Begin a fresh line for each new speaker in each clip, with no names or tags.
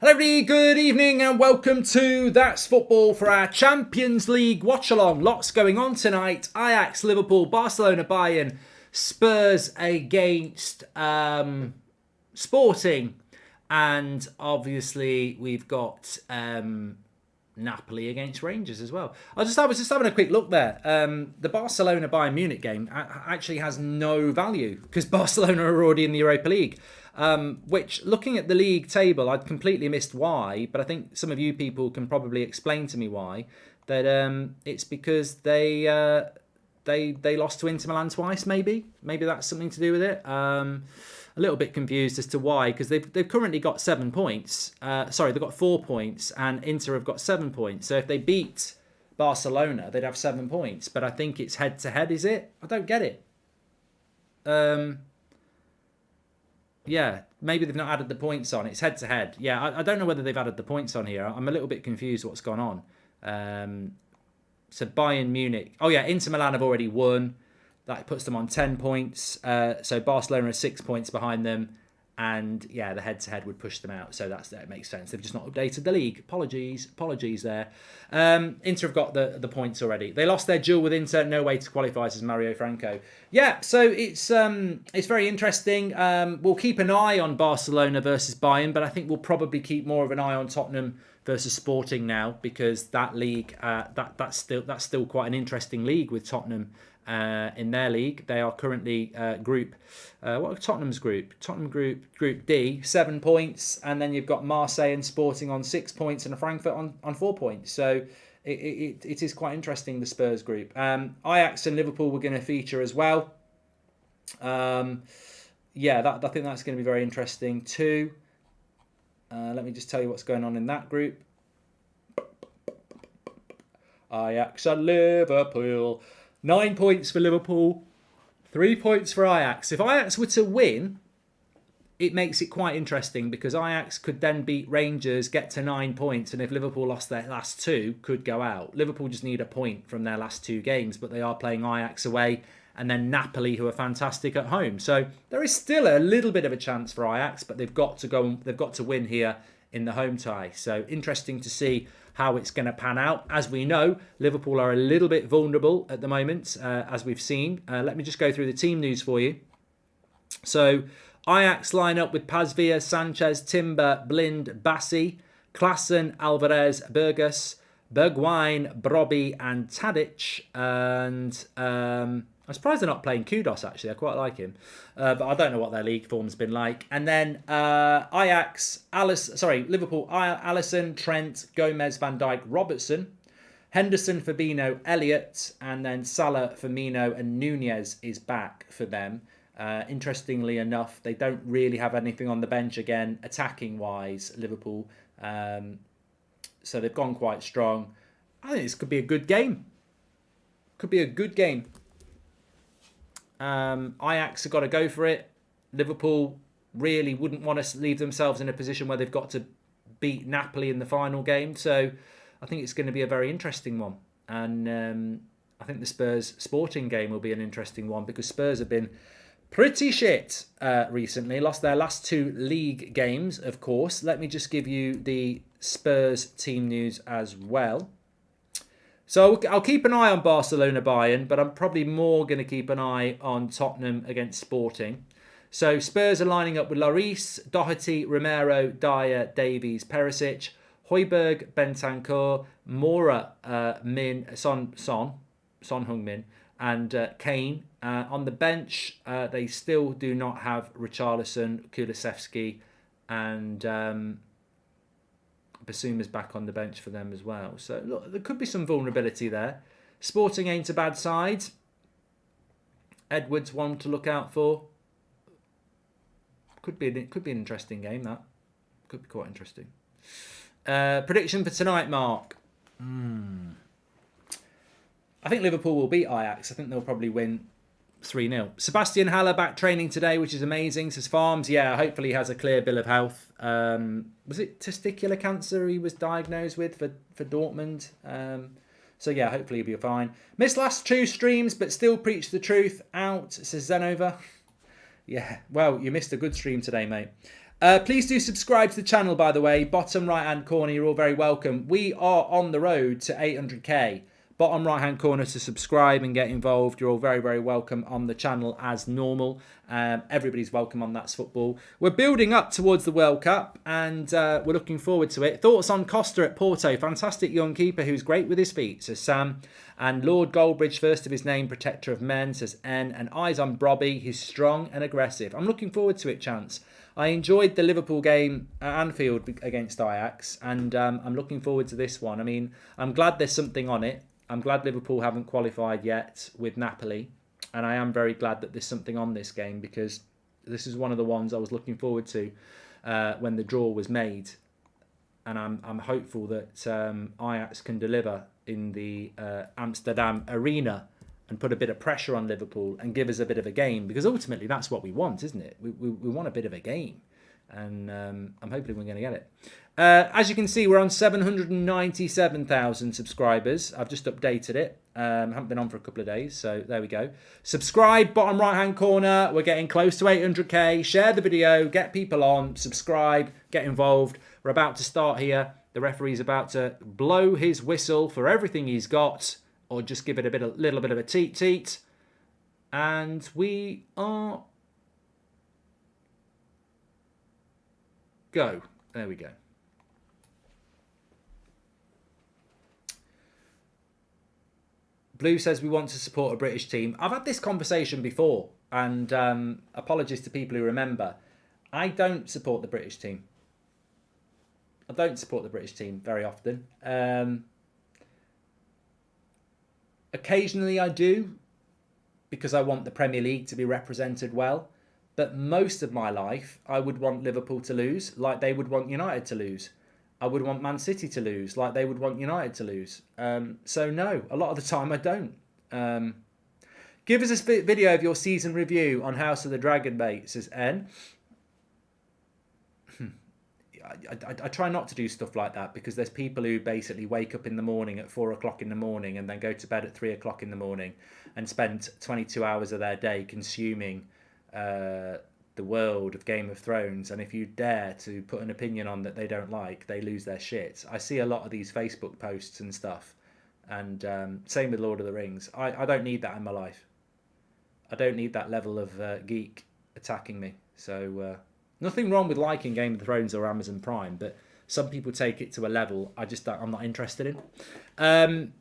Hello everybody, good evening and welcome to That's Football for our Champions League watch-along. Lots going on tonight. Ajax, Liverpool, Barcelona, Bayern, Spurs against Sporting. And obviously we've got Napoli against Rangers as well. I was just having a quick look there. The Barcelona-Bayern Munich game actually has no value because Barcelona are already in the Europa League. Which, looking at the league table, I'd completely missed why, but I think some of you people can probably explain to me why. That it's because they lost to Inter Milan twice, maybe that's something to do with it. A little bit confused as to why, because they've currently got 7 points. They've got 4 points, and Inter have got 7 points. So if they beat Barcelona, they'd have 7 points. But I think it's head to head, is it? I don't get it. Yeah, maybe they've not added the points on. It's head to head. Yeah, I don't know whether they've added the points on here. I'm a little bit confused what's gone on. So Bayern Munich. Oh yeah, Inter Milan have already won. That puts them on 10 points. So Barcelona are 6 points behind them. And yeah, the head-to-head would push them out. So that makes sense. They've just not updated the league. Apologies there. Inter have got the points already. They lost their duel with Inter. No way to qualify, says Mario Franco. Yeah, so it's very interesting. We'll keep an eye on Barcelona versus Bayern, but I think we'll probably keep more of an eye on Tottenham versus Sporting now, because that league that's still quite an interesting league with Tottenham. In their league, they are currently what are Tottenham's group? Tottenham group D, 7 points, and then you've got Marseille and Sporting on 6 points, and Frankfurt on 4 points. So it is quite interesting, the Spurs group. Ajax and Liverpool were going to feature as well. I think that's going to be very interesting too. Let me just tell you what's going on in that group. Ajax and Liverpool. 9 points for Liverpool, 3 points for Ajax. If Ajax were to win, it makes it quite interesting, because Ajax could then beat Rangers, get to 9 points, and if Liverpool lost their last two, could go out. Liverpool just need a point from their last 2 games, but they are playing Ajax away, and then Napoli, who are fantastic at home. So there is still a little bit of a chance for Ajax, but they've got to win here in the home tie. So interesting to see how it's going to pan out. As we know, Liverpool are a little bit vulnerable at the moment, as we've seen. Let me just go through the team news for you. So Ajax line up with Pazvia, Sanchez, Timber, Blind, Bassi, Klassen, Alvarez, Burgos, Bergwijn, Brobby and Tadic. And I'm surprised they're not playing Kudos, actually. I quite like him. But I don't know what their league form's been like. And then Liverpool, Alisson, Trent, Gomez, Van Dijk, Robertson, Henderson, Fabinho, Elliott, and then Salah, Firmino and Nunez is back for them. Interestingly enough, they don't really have anything on the bench again, attacking-wise, Liverpool. So they've gone quite strong. I think this could be a good game. Ajax have got to go for it. Liverpool really wouldn't want to leave themselves in a position where they've got to beat Napoli in the final game. So I think it's going to be a very interesting one. And I think the Spurs Sporting game will be an interesting one, because Spurs have been pretty shit recently. Lost their last 2 league games, of course. Let me just give you the Spurs team news as well. So I'll keep an eye on Barcelona Bayern, but I'm probably more going to keep an eye on Tottenham against Sporting. So Spurs are lining up with Lloris, Doherty, Romero, Dyer, Davies, Perisic, Højbjerg, Bentancur, Mora, Min, Son Heung-min, and Kane. On the bench, they still do not have Richarlison, Kulusevski, and Basuma's back on the bench for them as well. So look, there could be some vulnerability there. Sporting ain't a bad side. Edwards one to look out for. Could be an interesting game, that. Could be quite interesting. Prediction for tonight, Mark. I think Liverpool will beat Ajax. I think they'll probably win 3-0. Sebastian Haller back training today, which is amazing, says Farms. Yeah, hopefully he has a clear bill of health. Was it testicular cancer he was diagnosed with for Dortmund? So yeah, hopefully he'll be fine. Missed last 2 streams, but still preach the truth. Out, says Zenova. Yeah, well, you missed a good stream today, mate. Please do subscribe to the channel, by the way. Bottom right-hand corner, you're all very welcome. We are on the road to 800k. Bottom right-hand corner to subscribe and get involved. You're all very, very welcome on the channel as normal. Everybody's welcome on That's Football. We're building up towards the World Cup and we're looking forward to it. Thoughts on Costa at Porto? Fantastic young keeper who's great with his feet, says Sam. And Lord Goldbridge, first of his name, protector of men, says N. And eyes on Brobby, he's strong and aggressive. I'm looking forward to it, Chance. I enjoyed the Liverpool game at Anfield against Ajax, and I'm looking forward to this one. I mean, I'm glad there's something on it. I'm glad Liverpool haven't qualified yet with Napoli, and I am very glad that there's something on this game because this is one of the ones I was looking forward to when the draw was made, and I'm hopeful that Ajax can deliver in the Amsterdam arena and put a bit of pressure on Liverpool and give us a bit of a game, because ultimately that's what we want, isn't it? We want a bit of a game, and I'm hoping we're going to get it. As you can see, we're on 797,000 subscribers. I've just updated it. Haven't been on for a couple of days, so there we go. Subscribe, bottom right-hand corner. We're getting close to 800k. Share the video, get people on, subscribe, get involved. We're about to start here. The referee's about to blow his whistle for everything he's got, or just give it a little bit of a teat. And we are... Go. There we go. Blue says we want to support a British team. I've had this conversation before, and apologies to people who remember. I don't support the British team. I don't support the British team very often. Occasionally I do, because I want the Premier League to be represented well. But most of my life, I would want Liverpool to lose, like they would want United to lose. I would want Man City to lose, like they would want United to lose. So no, a lot of the time I don't. Give us a video of your season review on House of the Dragon, mate, says N. I try not to do stuff like that because there's people who basically wake up in the morning at 4 o'clock in the morning and then go to bed at 3 o'clock in the morning and spend 22 hours of their day consuming the world of Game of Thrones. And if you dare to put an opinion on that they don't like, they lose their shit. I see a lot of these Facebook posts and stuff. And same with Lord of the Rings. I don't need that in my life. I don't need that level of geek attacking me. So... nothing wrong with liking Game of Thrones or Amazon Prime, but some people take it to a level I'm not interested in. 100%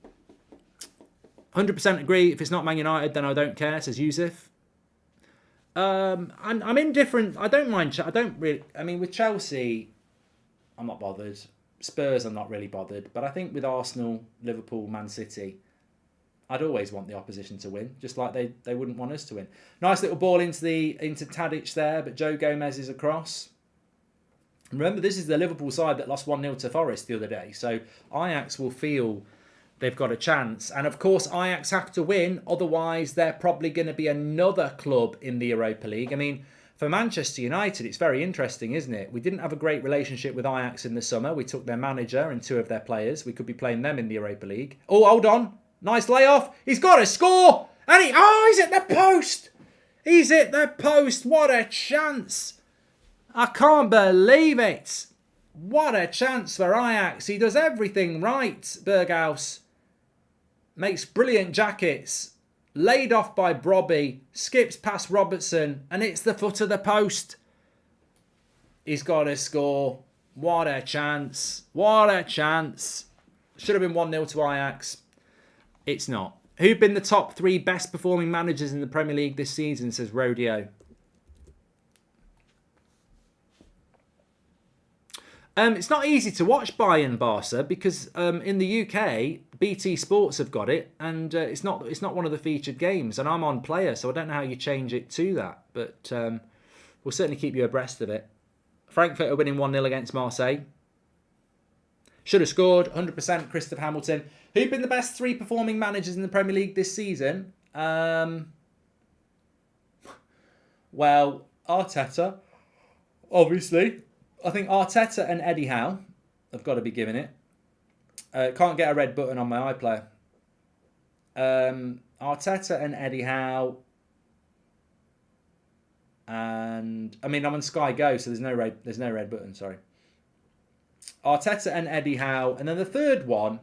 agree. If it's not Man United, then I don't care, says Yusuf. I'm indifferent. I don't mind. I don't really. I mean, with Chelsea, I'm not bothered. Spurs, I'm not really bothered. But I think with Arsenal, Liverpool, Man City, I'd always want the opposition to win, just like they wouldn't want us to win. Nice little ball into Tadic there, but Joe Gomez is across. Remember, this is the Liverpool side that lost 1-0 to Forest the other day, so Ajax will feel they've got a chance. And of course, Ajax have to win, otherwise they're probably going to be another club in the Europa League. I mean, for Manchester United, it's very interesting, isn't it? We didn't have a great relationship with Ajax in the summer. We took their manager and 2 of their players. We could be playing them in the Europa League. Oh, hold on. Nice layoff. He's got to score. And he's at the post. He's at the post. What a chance. I can't believe it. What a chance for Ajax. He does everything right, Berghaus. Makes brilliant jackets. Laid off by Brobby. Skips past Robertson. And it's the foot of the post. He's got to score. What a chance. What a chance. Should have been 1-0 to Ajax. It's not. Who've been the top 3 best performing managers in the Premier League this season, says Rodeo. It's not easy to watch Bayern Barca because in the UK, BT Sports have got it, and it's not one of the featured games. And I'm on Player, so I don't know how you change it to that. But we'll certainly keep you abreast of it. Frankfurt are winning 1-0 against Marseille. Should have scored, 100%, Christopher Hamilton. Who've been the best 3 performing managers in the Premier League this season? Well, Arteta, obviously. I think Arteta and Eddie Howe have got to be given it. Can't get a red button on my iPlayer. Arteta and Eddie Howe. And I mean, I'm on Sky Go, so there's no red button. Sorry. Arteta and Eddie Howe, and then the third one.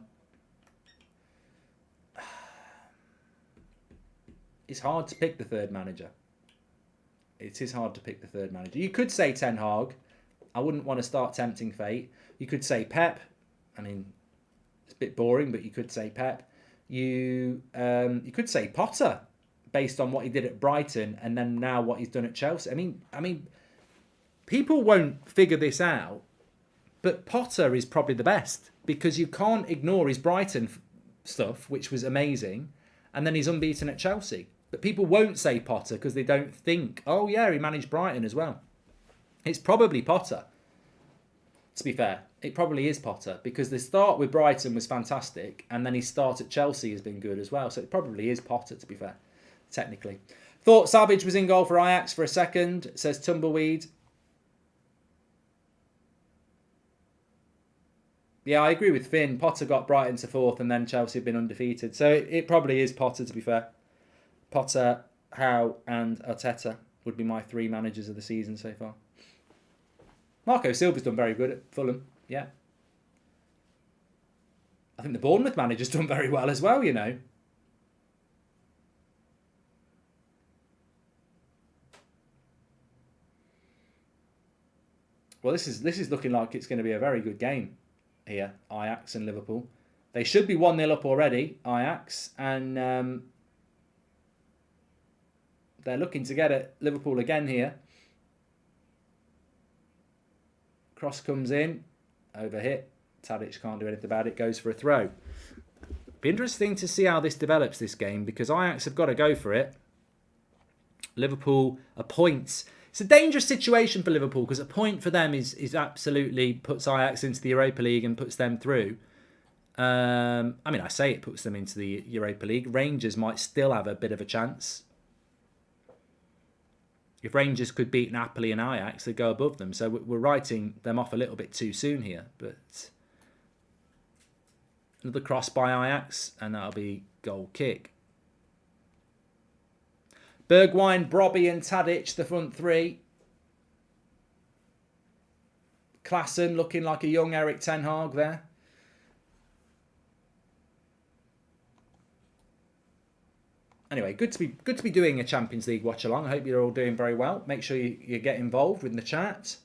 It's hard to pick the third manager. It is hard to pick the third manager. You could say Ten Hag. I wouldn't want to start tempting fate. You could say Pep. I mean, it's a bit boring, but you could say Pep. You could say Potter, based on what he did at Brighton and then now what he's done at Chelsea. I mean, people won't figure this out, but Potter is probably the best because you can't ignore his Brighton stuff, which was amazing, and then he's unbeaten at Chelsea. But people won't say Potter because they don't think, oh yeah, he managed Brighton as well. It's probably Potter. To be fair, it probably is Potter because the start with Brighton was fantastic and then his start at Chelsea has been good as well. So it probably is Potter, to be fair, technically. Thought Savage was in goal for Ajax for a second, says Tumbleweed. Yeah, I agree with Finn. Potter got Brighton to fourth and then Chelsea have been undefeated. So it probably is Potter, to be fair. Potter, Howe and Arteta would be my three managers of the season so far. Marco Silva's done very good at Fulham, yeah. I think the Bournemouth manager's done very well as well, you know. Well, this is looking like it's going to be a very good game here, Ajax and Liverpool. They should be 1-0 up already, Ajax, and they're looking to get at Liverpool again here. Cross comes in, overhit. Tadic can't do anything about it, goes for a throw. Be interesting to see how this develops, this game, because Ajax have got to go for it. Liverpool, a point. It's a dangerous situation for Liverpool because a point for them is absolutely puts Ajax into the Europa League and puts them through. I mean, I say it puts them into the Europa League. Rangers might still have a bit of a chance. If Rangers could beat Napoli and Ajax, they'd go above them. So we're writing them off a little bit too soon here. But another cross by Ajax, and that'll be goal kick. Bergwijn, Brobby and Tadic, the front three. Klaassen looking like a young Erik Ten Hag there. Anyway, good to be doing a Champions League watch along. I hope you're all doing very well. Make sure you get involved with the chat.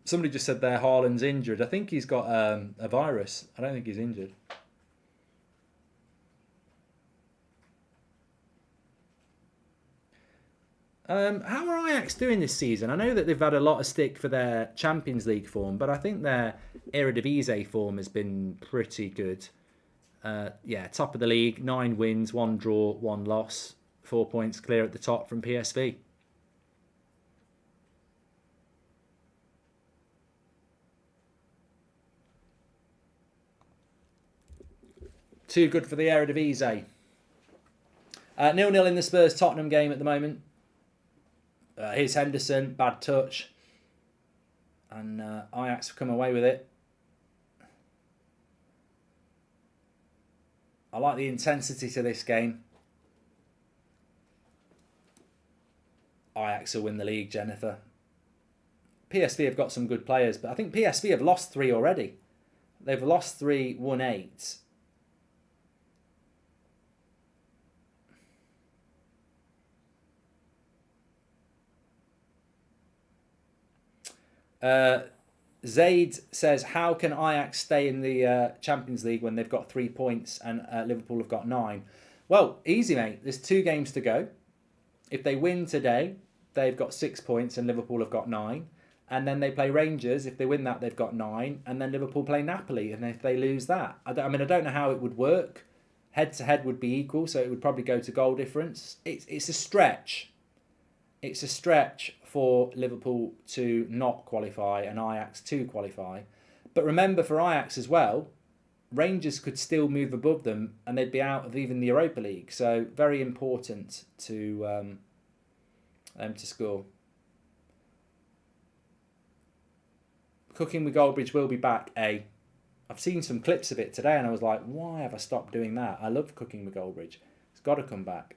Somebody just said there Haaland's injured. I think he's got a virus. I don't think he's injured. How are Ajax doing this season? I know that they've had a lot of stick for their Champions League form, but I think their Eredivisie form has been pretty good. Yeah, top of the league, 9 wins, 1 draw, 1 loss, 4 points clear at the top from PSV. Too good for the Eredivisie. 0-0 in the Spurs-Tottenham game at the moment. Here's Henderson, bad touch. And Ajax have come away with it. I like the intensity to this game. Ajax will win the league, Jennifer. PSV have got some good players, but I think PSV have lost 3 already. They've lost 3, won 8. Zaid says, how can Ajax stay in the Champions League when they've got 3 points and Liverpool have got 9? Well, easy, mate. There's 2 games to go. If they win today, they've got 6 points and Liverpool have got 9. And then they play Rangers. If they win that, they've got 9. And then Liverpool play Napoli. And if they lose that, I don't know how it would work. Head-to-head would be equal, so it would probably go to goal difference. It's a stretch. It's a stretch for Liverpool to not qualify and Ajax to qualify. But remember, for Ajax as well, Rangers could still move above them and they'd be out of even the Europa League. So very important to score. Cooking with Goldbridge will be back, I've seen some clips of it today and I was like, why have I stopped doing that? I love Cooking with Goldbridge. It's got to come back.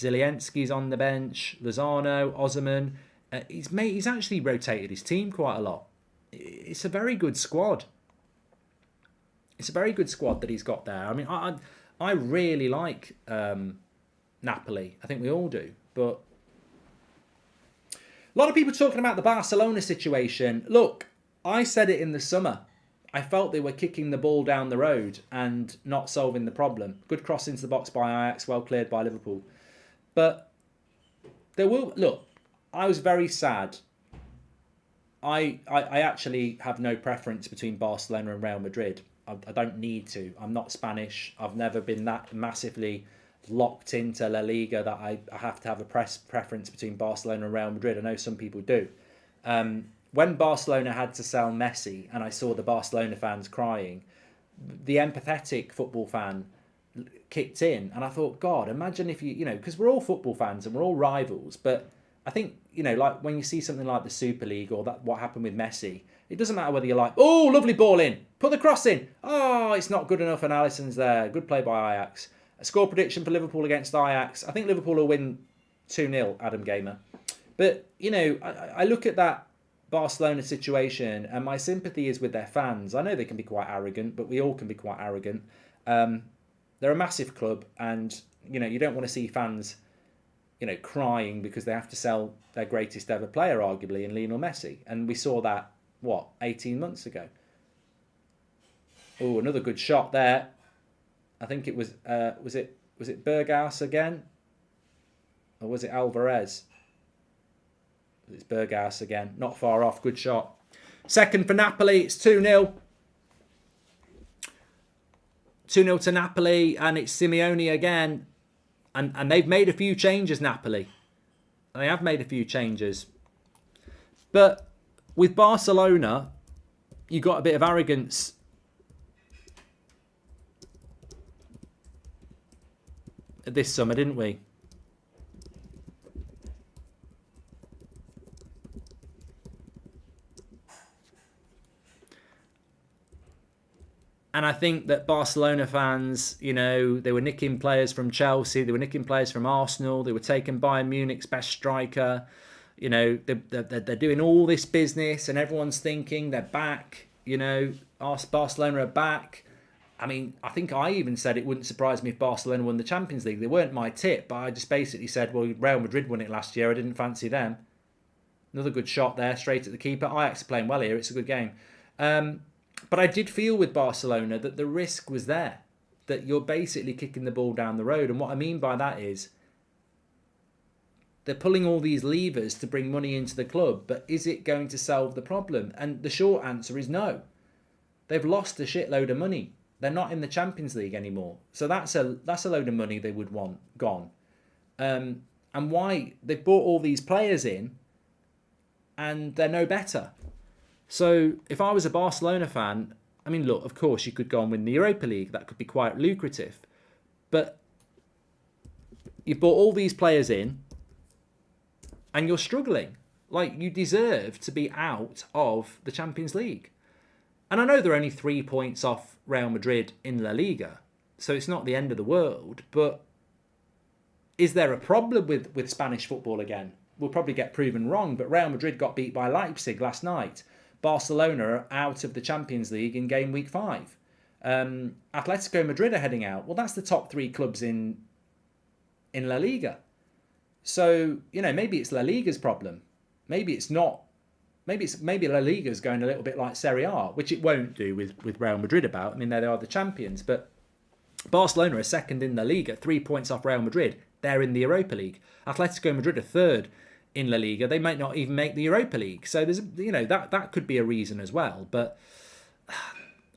Zielinski's on the bench, Lozano, Osimhen. He's actually rotated his team quite a lot. It's a very good squad. It's a very good squad that he's got there. I mean, I really like Napoli. I think we all do. But a lot of people talking about the Barcelona situation. Look, I said it in the summer. I felt they were kicking the ball down the road and not solving the problem. Good cross into the box by Ajax, well cleared by Liverpool. But there will... Look, I was very sad. I actually have no preference between Barcelona and Real Madrid. I don't need to. I'm not Spanish. I've never been that massively locked into La Liga that I have to have a preference between Barcelona and Real Madrid. I know some people do. When Barcelona had to sell Messi and I saw the Barcelona fans crying, the empathetic football fan kicked in. And I thought, God, imagine if you know, because we're all football fans and we're all rivals. But I think, you know, like when you see something like the Super League or that what happened with Messi, it doesn't matter whether you're like, oh, lovely ball in, put the cross in. Oh, it's not good enough and Alisson's there. Good play by Ajax. A score prediction for Liverpool against Ajax. I think Liverpool will win 2-0, Adam Gamer. But, you know, I look at that Barcelona situation and my sympathy is with their fans. I know they can be quite arrogant, but we all can be quite arrogant. They're a massive club and, you know, you don't want to see fans, you know, crying because they have to sell their greatest ever player, arguably, in Lionel Messi. And we saw that, 18 months ago. Oh, another good shot there. I think it was it Berghaus again? Or was it Alvarez? It's Berghaus again. Not far off. Good shot. Second for Napoli. It's 2-0. 2-0 to Napoli. And it's Simeone again. And they've made a few changes, Napoli. They have made a few changes. But with Barcelona, you got a bit of arrogance this summer, didn't we? And I think that Barcelona fans, you know, they were nicking players from Chelsea, they were nicking players from Arsenal, they were taking Bayern Munich's best striker. You know, they're doing all this business and everyone's thinking they're back, you know, Barcelona are back. I mean, I think I even said it wouldn't surprise me if Barcelona won the Champions League. They weren't my tip, but I just basically said, well, Real Madrid won it last year. I didn't fancy them. Another good shot there, straight at the keeper. Ajax are playing well here. It's a good game. But I did feel with Barcelona that the risk was there, that you're basically kicking the ball down the road. And what I mean by that is they're pulling all these levers to bring money into the club, but is it going to solve the problem? And the short answer is no. They've lost a shitload of money. They're not in the Champions League anymore. So that's a load of money they would want gone. And why? They've bought all these players in and they're no better. So if I was a Barcelona fan, I mean, look, of course, you could go and win the Europa League. That could be quite lucrative. But you've bought all these players in and you're struggling. Like, you deserve to be out of the Champions League. And I know they're only 3 points off Real Madrid in La Liga, so it's not the end of the world. But is there a problem with Spanish football again? We'll probably get proven wrong, but Real Madrid got beat by Leipzig last night. Barcelona are out of the Champions League in game week 5. Atletico Madrid are heading out. Well, that's the top 3 clubs in La Liga. So, you know, maybe it's La Liga's problem. Maybe it's not. Maybe La Liga's going a little bit like Serie A, which it won't do with Real Madrid about. I mean, they are the champions, but Barcelona are second in La Liga, 3 points off Real Madrid. They're in the Europa League. Atletico Madrid are third in La Liga. They might not even make the Europa League. So there's, you know, that could be a reason as well. But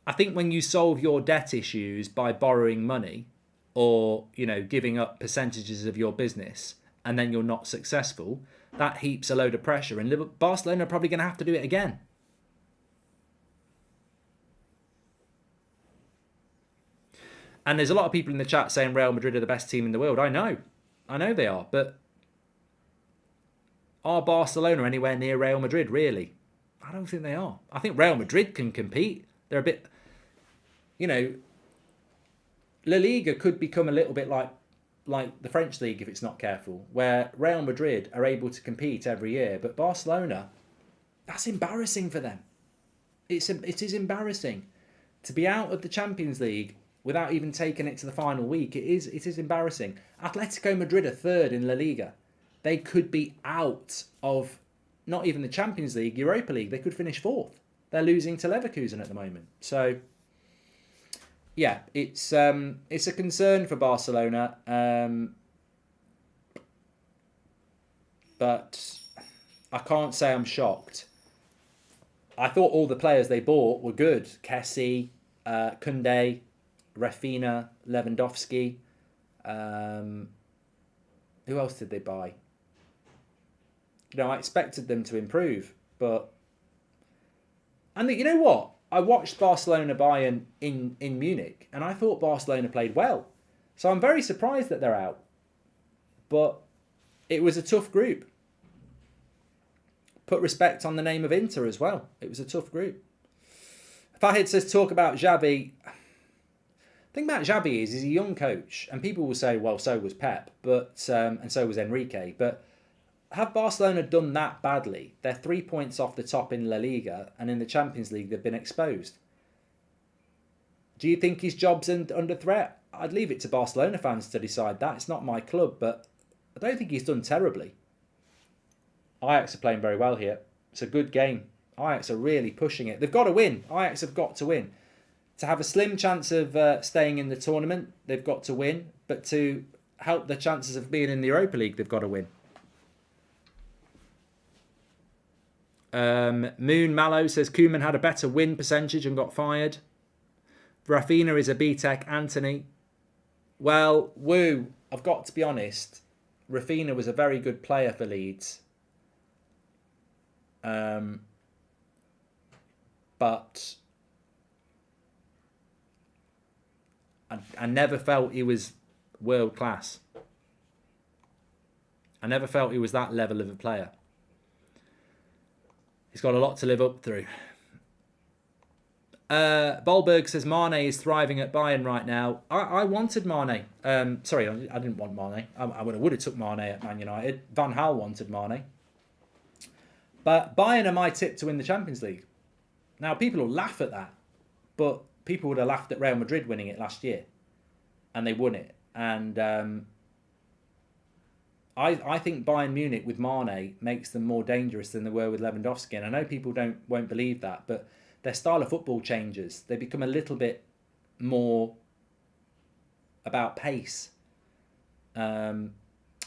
I think when you solve your debt issues by borrowing money or, you know, giving up percentages of your business and then you're not successful, that heaps a load of pressure. And Barcelona are probably going to have to do it again. And there's a lot of people in the chat saying Real Madrid are the best team in the world. I know they are. But are Barcelona anywhere near Real Madrid, really? I don't think they are. I think Real Madrid can compete. They're a bit, you know, La Liga could become a little bit like like the French league if it's not careful, where Real Madrid are able to compete every year, but Barcelona, that's embarrassing for them. It is embarrassing to be out of the Champions League without even taking it to the final week. It is embarrassing. Atletico Madrid are third in La Liga. They could be out of not even the Champions League, Europa League. They could finish fourth. They're losing to Leverkusen at the moment. So, yeah, it's a concern for Barcelona. But I can't say I'm shocked. I thought all the players they bought were good. Kessie, Koundé, Rafinha, Lewandowski. Who else did they buy? I expected them to improve, but... And you know what? I watched Barcelona Bayern in Munich, and I thought Barcelona played well. So I'm very surprised that they're out. But it was a tough group. Put respect on the name of Inter as well. It was a tough group. Fahid says, talk about Xavi. The thing about Xavi is he's a young coach, and people will say, well, so was Pep, but and so was Enrique. But have Barcelona done that badly? They're 3 points off the top in La Liga, and in the Champions League they've been exposed. Do you think his job's under threat? I'd leave it to Barcelona fans to decide that. It's not my club, but I don't think he's done terribly. Ajax are playing very well here. It's a good game. Ajax are really pushing it. They've got to win. Ajax have got to win. To have a slim chance of staying in the tournament, they've got to win. But to help the chances of being in the Europa League, they've got to win. Moon Mallow says Koeman had a better win percentage and got fired. Rafinha is a BTEC Anthony. Well, woo, I've got to be honest. Rafinha was a very good player for Leeds. But I never felt he was world class. I never felt he was that level of a player. He's got a lot to live up through. Bolberg says Mane is thriving at Bayern right now. I wanted Mane. Sorry, I didn't want Mane. I would have took Mane at Man United. Van Gaal wanted Mane. But Bayern are my tip to win the Champions League. Now, people will laugh at that. But people would have laughed at Real Madrid winning it last year. And they won it. And I think Bayern Munich with Mane makes them more dangerous than they were with Lewandowski. And I know people won't believe that. But their style of football changes. They become a little bit more about pace.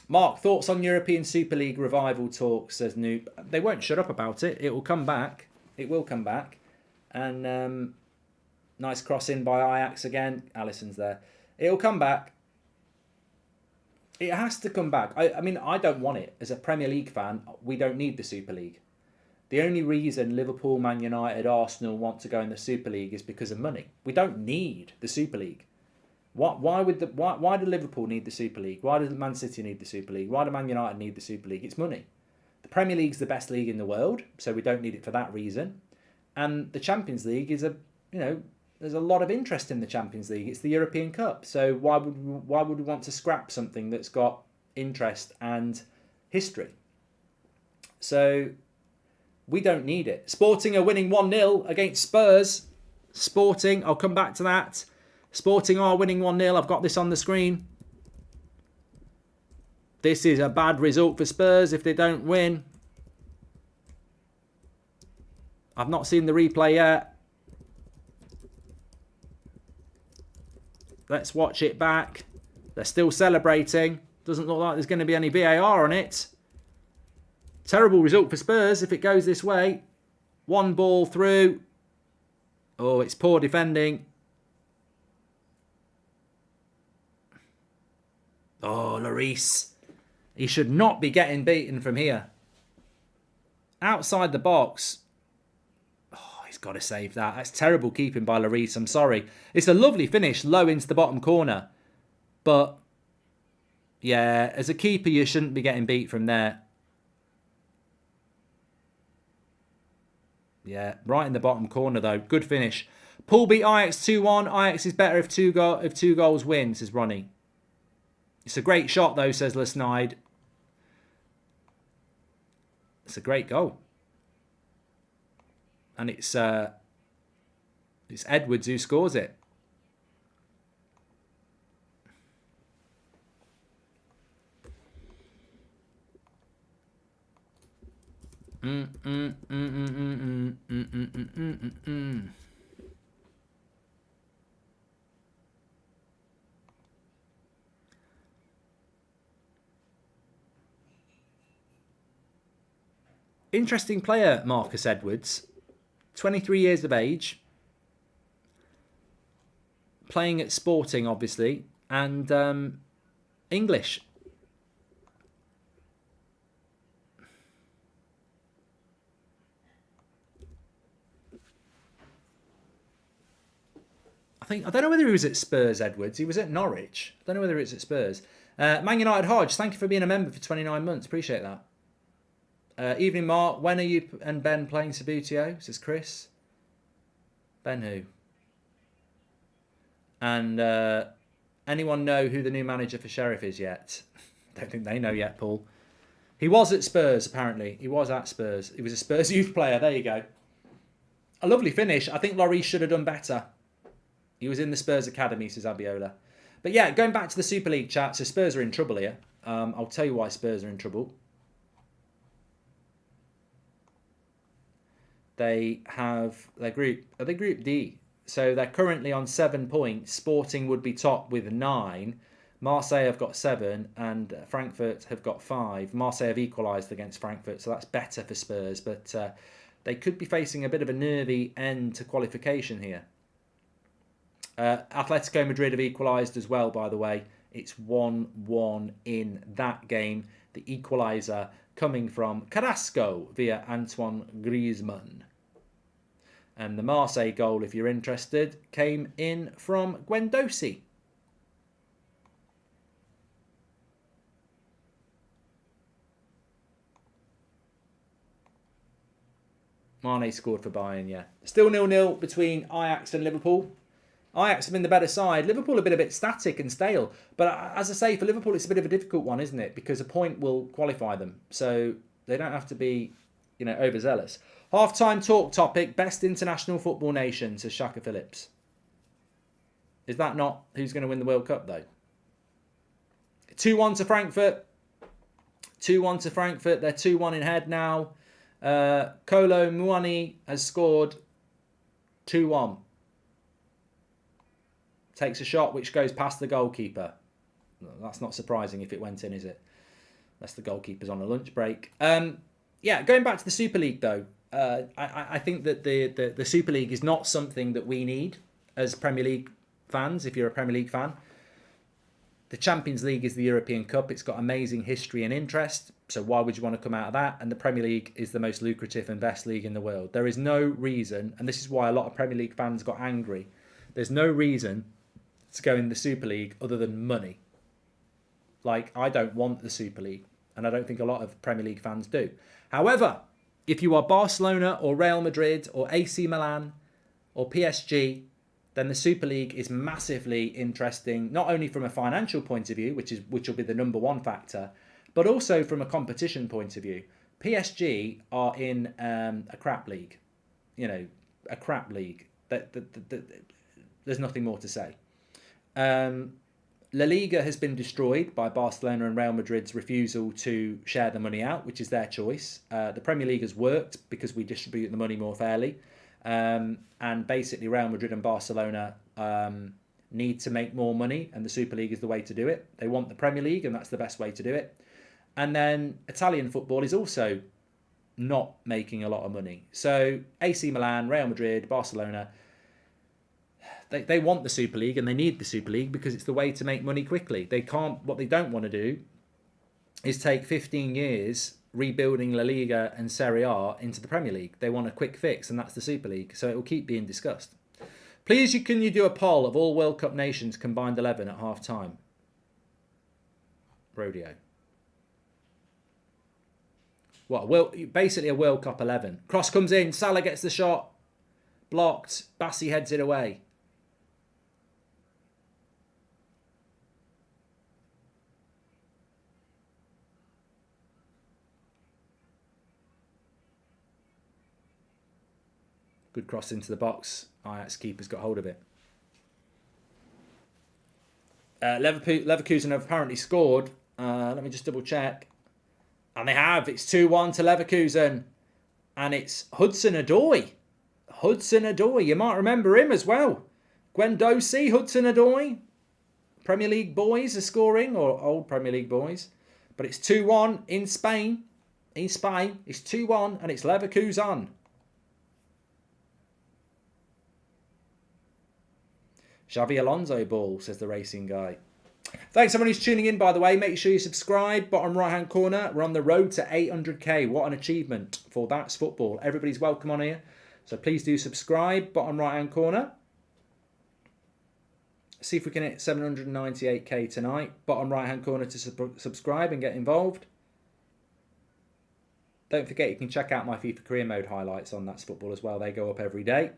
Mark, thoughts on European Super League revival talks, says Noop. They won't shut up about it. It will come back. It will come back. And nice cross in by Ajax again. Alisson's there. It'll come back. It has to come back. I mean, I don't want it. As a Premier League fan, we don't need the Super League. The only reason Liverpool, Man United, Arsenal want to go in the Super League is because of money. We don't need the Super League. Why do Liverpool need the Super League? Why does Man City need the Super League? Why do Man United need the Super League? It's money. The Premier League's the best league in the world, so we don't need it for that reason. And the Champions League is there's a lot of interest in the Champions League. It's the European Cup, so why would we want to scrap something that's got interest and history? So we don't need it. Sporting are winning 1-0 against Spurs. Sporting, I'll come back to that. Sporting are winning 1-0. I've got this on the screen. This is a bad result for Spurs if they don't win. I've not seen the replay yet. Let's watch it back. They're still celebrating. Doesn't look like there's going to be any VAR on it. Terrible result for Spurs if it goes this way. One ball through. Oh, it's poor defending. Oh, Lloris. He should not be getting beaten from here. Outside the box. Oh, he's got to save that. That's terrible keeping by Lloris. I'm sorry. It's a lovely finish low into the bottom corner. But, yeah, as a keeper, you shouldn't be getting beat from there. Yeah, right in the bottom corner, though. Good finish. Pool beat Ajax 2-1. Ajax is better if two goals win, says Ronnie. It's a great shot, though, says Lesnide. It's a great goal. And it's Edwards who scores it. Interesting player, Marcus Edwards. 23 years of age. Playing at Sporting, obviously. And English. I don't know whether he was at Spurs, Edwards. He was at Norwich. I don't know whether he was at Spurs. Man United Hodge, thank you for being a member for 29 months. Appreciate that. Evening, Mark. When are you and Ben playing Sabutio? Says Chris. Ben who? And anyone know who the new manager for Sheriff is yet? Don't think they know yet, Paul. He was at Spurs, apparently. He was at Spurs. He was a Spurs youth player. There you go. A lovely finish. I think Lloris should have done better. He was in the Spurs Academy, says Abiola. But yeah, going back to the Super League chat, so Spurs are in trouble here. I'll tell you why Spurs are in trouble. They have their group. Are they Group D? So they're currently on 7 points. Sporting would be top with 9. Marseille have got 7 and Frankfurt have got 5. Marseille have equalised against Frankfurt, so that's better for Spurs. But they could be facing a bit of a nervy end to qualification here. Atletico Madrid have equalised as well, by the way. It's 1-1 in that game. The equaliser coming from Carrasco via Antoine Griezmann. And the Marseille goal, if you're interested, came in from Guendouzi. Mane scored for Bayern, yeah. Still 0-0 between Ajax and Liverpool. Ajax have been the better side. Liverpool have been a bit static and stale. But as I say, for Liverpool, it's a bit of a difficult one, isn't it? Because a point will qualify them. So they don't have to be, overzealous. Half-time talk topic, best international football nation, says Shaka Phillips. Is that not who's going to win the World Cup, though? 2-1 to Frankfurt. 2-1 to Frankfurt. They're 2-1 in head now. Kolo Muani has scored 2-1. Takes a shot which goes past the goalkeeper. That's not surprising if it went in, is it? Unless the goalkeeper's on a lunch break. Yeah, going back to the Super League, though. I think that the Super League is not something that we need as Premier League fans, if you're a Premier League fan. The Champions League is the European Cup. It's got amazing history and interest. So why would you want to come out of that? And the Premier League is the most lucrative and best league in the world. There is no reason, and this is why a lot of Premier League fans got angry. There's no reason to go in the Super League other than money. Like, I don't want the Super League, and I don't think a lot of Premier League fans do. However, if you are Barcelona or Real Madrid or AC Milan or PSG, then the Super League is massively interesting, not only from a financial point of view, which will be the number one factor, but also from a competition point of view. PSG are in a crap league. A crap league. There's nothing more to say. La Liga has been destroyed by Barcelona and Real Madrid's refusal to share the money out, which is their choice. The Premier League has worked because we distribute the money more fairly. And basically Real Madrid and Barcelona need to make more money, and the Super League is the way to do it. They want the Premier League, and that's the best way to do it. And then Italian football is also not making a lot of money. So AC Milan, Real Madrid, Barcelona, they want the Super League and they need the Super League because it's the way to make money quickly. What they don't want to do is take 15 years rebuilding La Liga and Serie A into the Premier League. They want a quick fix, and that's the Super League. So it will keep being discussed. Please, can you do a poll of all World Cup nations combined 11 at half time? Rodeo. Basically a World Cup 11. Cross comes in. Salah gets the shot. Blocked. Bassi heads it away. Good cross into the box. Ajax keeper's got hold of it. Leverkusen have apparently scored. Let me just double check. And they have. It's 2-1 to Leverkusen. And it's Hudson-Odoi. Hudson-Odoi. You might remember him as well. Guendouzi, Hudson-Odoi. Premier League boys are scoring, or old Premier League boys. But it's 2-1 in Spain. In Spain, it's 2-1 and it's Leverkusen. Xavi Alonso ball, says the racing guy. Thanks everyone who's tuning in, by the way. Make sure you subscribe. Bottom right-hand corner. We're on the road to 800k. What an achievement for That's Football. Everybody's welcome on here. So please do subscribe. Bottom right-hand corner. See if we can hit 798k tonight. Bottom right-hand corner to subscribe and get involved. Don't forget you can check out my FIFA Career Mode highlights on That's Football as well. They go up every day.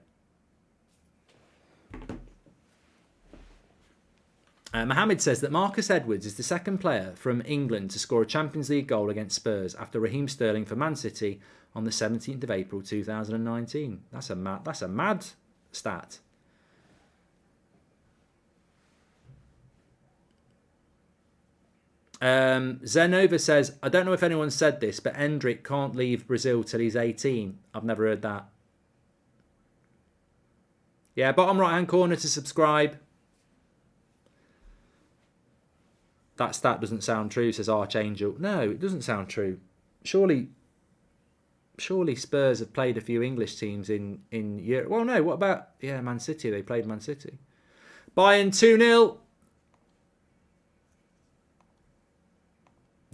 Mohammed says that Marcus Edwards is the second player from England to score a Champions League goal against Spurs after Raheem Sterling for Man City on the 17th of April 2019. That's a mad stat. Zenova says, I don't know if anyone said this, but Endrick can't leave Brazil till he's 18. I've never heard that. Yeah, bottom right hand corner to subscribe. That stat doesn't sound true, says Archangel. No, it doesn't sound true. Surely Spurs have played a few English teams in Europe. Well, no, what about... Yeah, Man City. They played Man City. Bayern 2-0.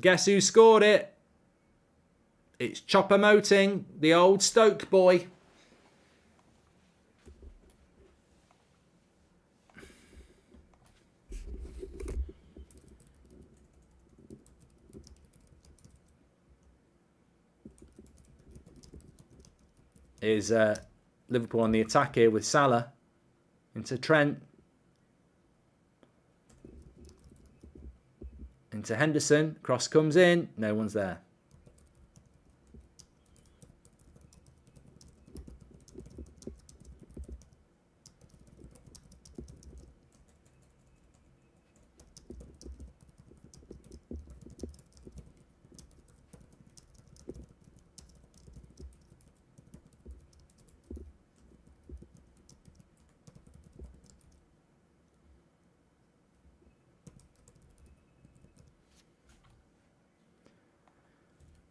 Guess who scored it? It's Choupo-Moting, the old Stoke boy. Is Liverpool on the attack here with Salah into Trent, into Henderson. Cross comes in, no one's there.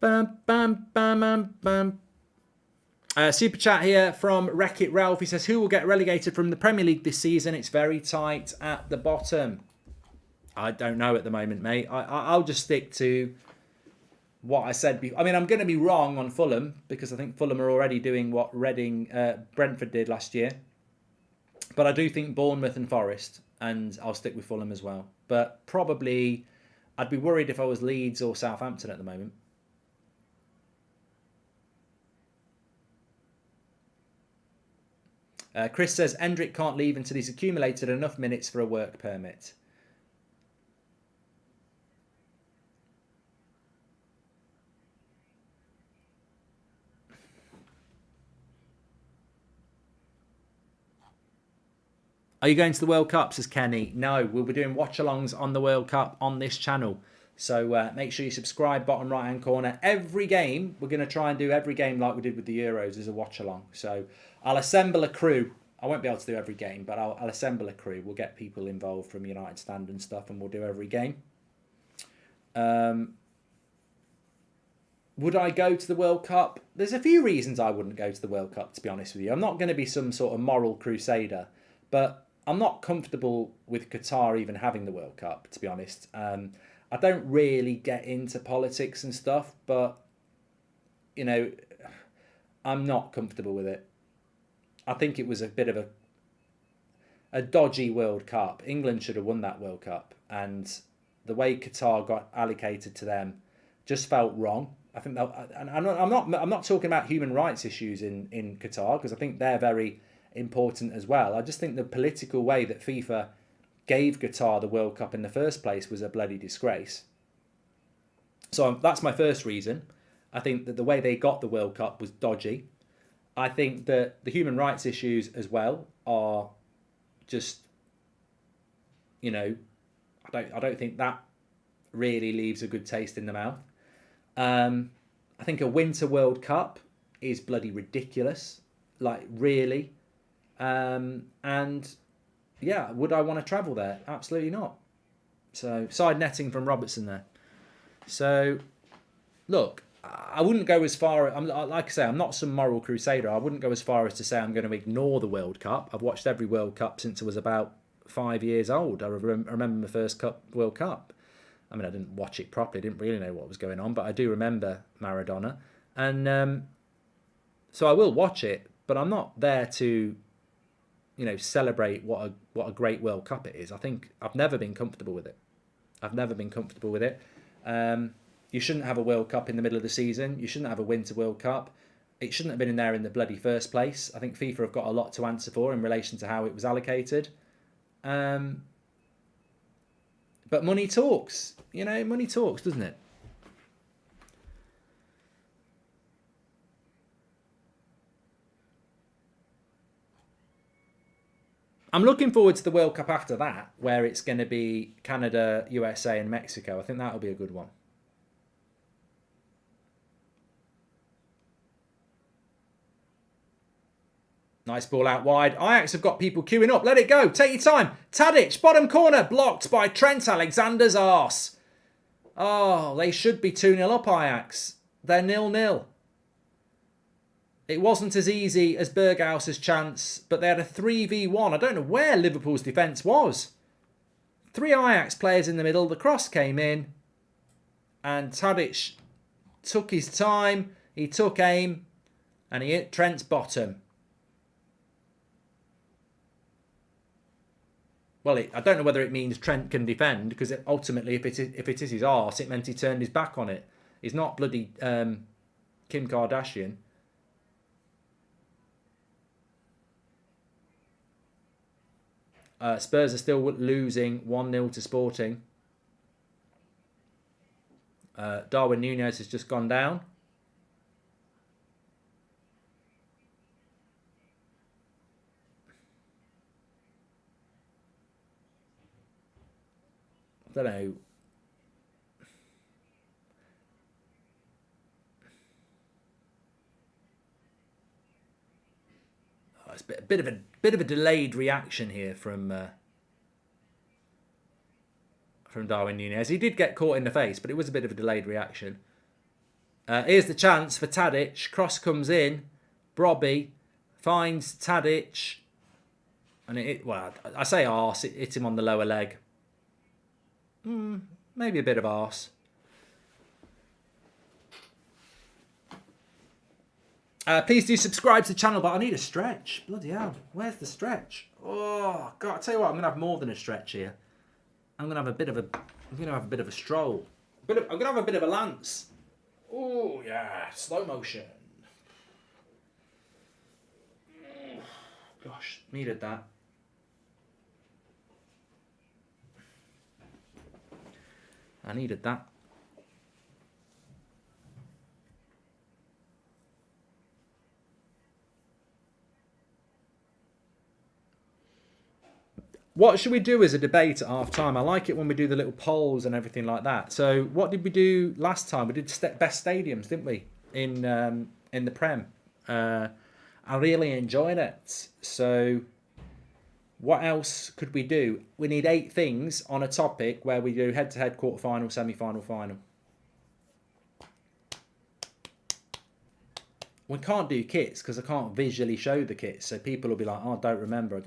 Bam, bam, bam, bam, bam. Super chat here from Wreck-It Ralph. He says, who will get relegated from the Premier League this season? It's very tight at the bottom. I don't know at the moment, mate. I'll just stick to what I said before. I mean, I'm going to be wrong on Fulham because I think Fulham are already doing what Brentford did last year. But I do think Bournemouth and Forest, and I'll stick with Fulham as well. But probably I'd be worried if I was Leeds or Southampton at the moment. Chris says, Endrick can't leave until he's accumulated enough minutes for a work permit. Are you going to the World Cup, says Kenny? No, we'll be doing watch-alongs on the World Cup on this channel. So make sure you subscribe, bottom right-hand corner. Every game, we're going to try and do every game like we did with the Euros as a watch-along. So I'll assemble a crew. I won't be able to do every game, but I'll assemble a crew. We'll get people involved from United Stand and stuff, and we'll do every game. Would I go to the World Cup? There's a few reasons I wouldn't go to the World Cup, to be honest with you. I'm not going to be some sort of moral crusader, but I'm not comfortable with Qatar even having the World Cup, to be honest. I don't really get into politics and stuff, but, you know, I'm not comfortable with it. I think it was a bit of a dodgy World Cup. England should have won that World Cup, and the way Qatar got allocated to them just felt wrong. I think that, and I'm not talking about human rights issues in Qatar, because I think they're very important as well. I just think the political way that FIFA gave Qatar the World Cup in the first place was a bloody disgrace. So that's my first reason. I think that the way they got the World Cup was dodgy. I think that the human rights issues as well are just, I don't think that really leaves a good taste in the mouth. I think a Winter World Cup is bloody ridiculous. Like, really. And yeah, would I want to travel there? Absolutely not. So, side netting from Robertson there. So, look, I wouldn't go as far. Like I say, I'm not some moral crusader. I wouldn't go as far as to say I'm going to ignore the World Cup. I've watched every World Cup since I was about 5 years old. I remember my first World Cup. I mean, I didn't watch it properly. Didn't really know what was going on, but I do remember Maradona, and so I will watch it. But I'm not there to, celebrate what a great World Cup it is. I think I've never been comfortable with it. You shouldn't have a World Cup in the middle of the season. You shouldn't have a Winter World Cup. It shouldn't have been in there in the bloody first place. I think FIFA have got a lot to answer for in relation to how it was allocated. But money talks. Money talks, doesn't it? I'm looking forward to the World Cup after that, where it's going to be Canada, USA and Mexico. I think that'll be a good one. Nice ball out wide. Ajax have got people queuing up. Let it go. Take your time. Tadic, bottom corner, blocked by Trent Alexander's arse. Oh, they should be 2-0 up, Ajax. They're 0-0. It wasn't as easy as Berghaus's chance, but they had a 3v1. I don't know where Liverpool's defence was. 3 Ajax players in the middle. The cross came in. And Tadic took his time. He took aim. And he hit Trent's bottom. Well, I don't know whether it means Trent can defend, because ultimately, if it is his arse, it meant he turned his back on it. He's not bloody Kim Kardashian. Spurs are still losing 1-0 to Sporting. Darwin Núñez has just gone down. I don't know. Oh, it's a bit of a delayed reaction here from Darwin Núñez. He did get caught in the face, but it was a bit of a delayed reaction. Here's the chance for Tadic. Cross comes in. Brobby finds Tadic, and I say arse. It hit him on the lower leg. Maybe a bit of arse. Please do subscribe to the channel, but I need a stretch. Bloody hell. Where's the stretch? Oh, God. I tell you what, I'm going to have more than a stretch here. I'm going to have a bit of a stroll. I'm going to have a bit of a lance. Oh, yeah. Slow motion. Gosh, needed that. I needed that. What should we do as a debate at half time? I like it when we do the little polls and everything like that. So what did we do last time? We did best stadiums, didn't we? In the Prem. I really enjoyed it. So what else could we do? We need 8 things on a topic where we do head-to-head, quarter-final, semi-final, final. We can't do kits because I can't visually show the kits. So people will be like, oh, I don't remember.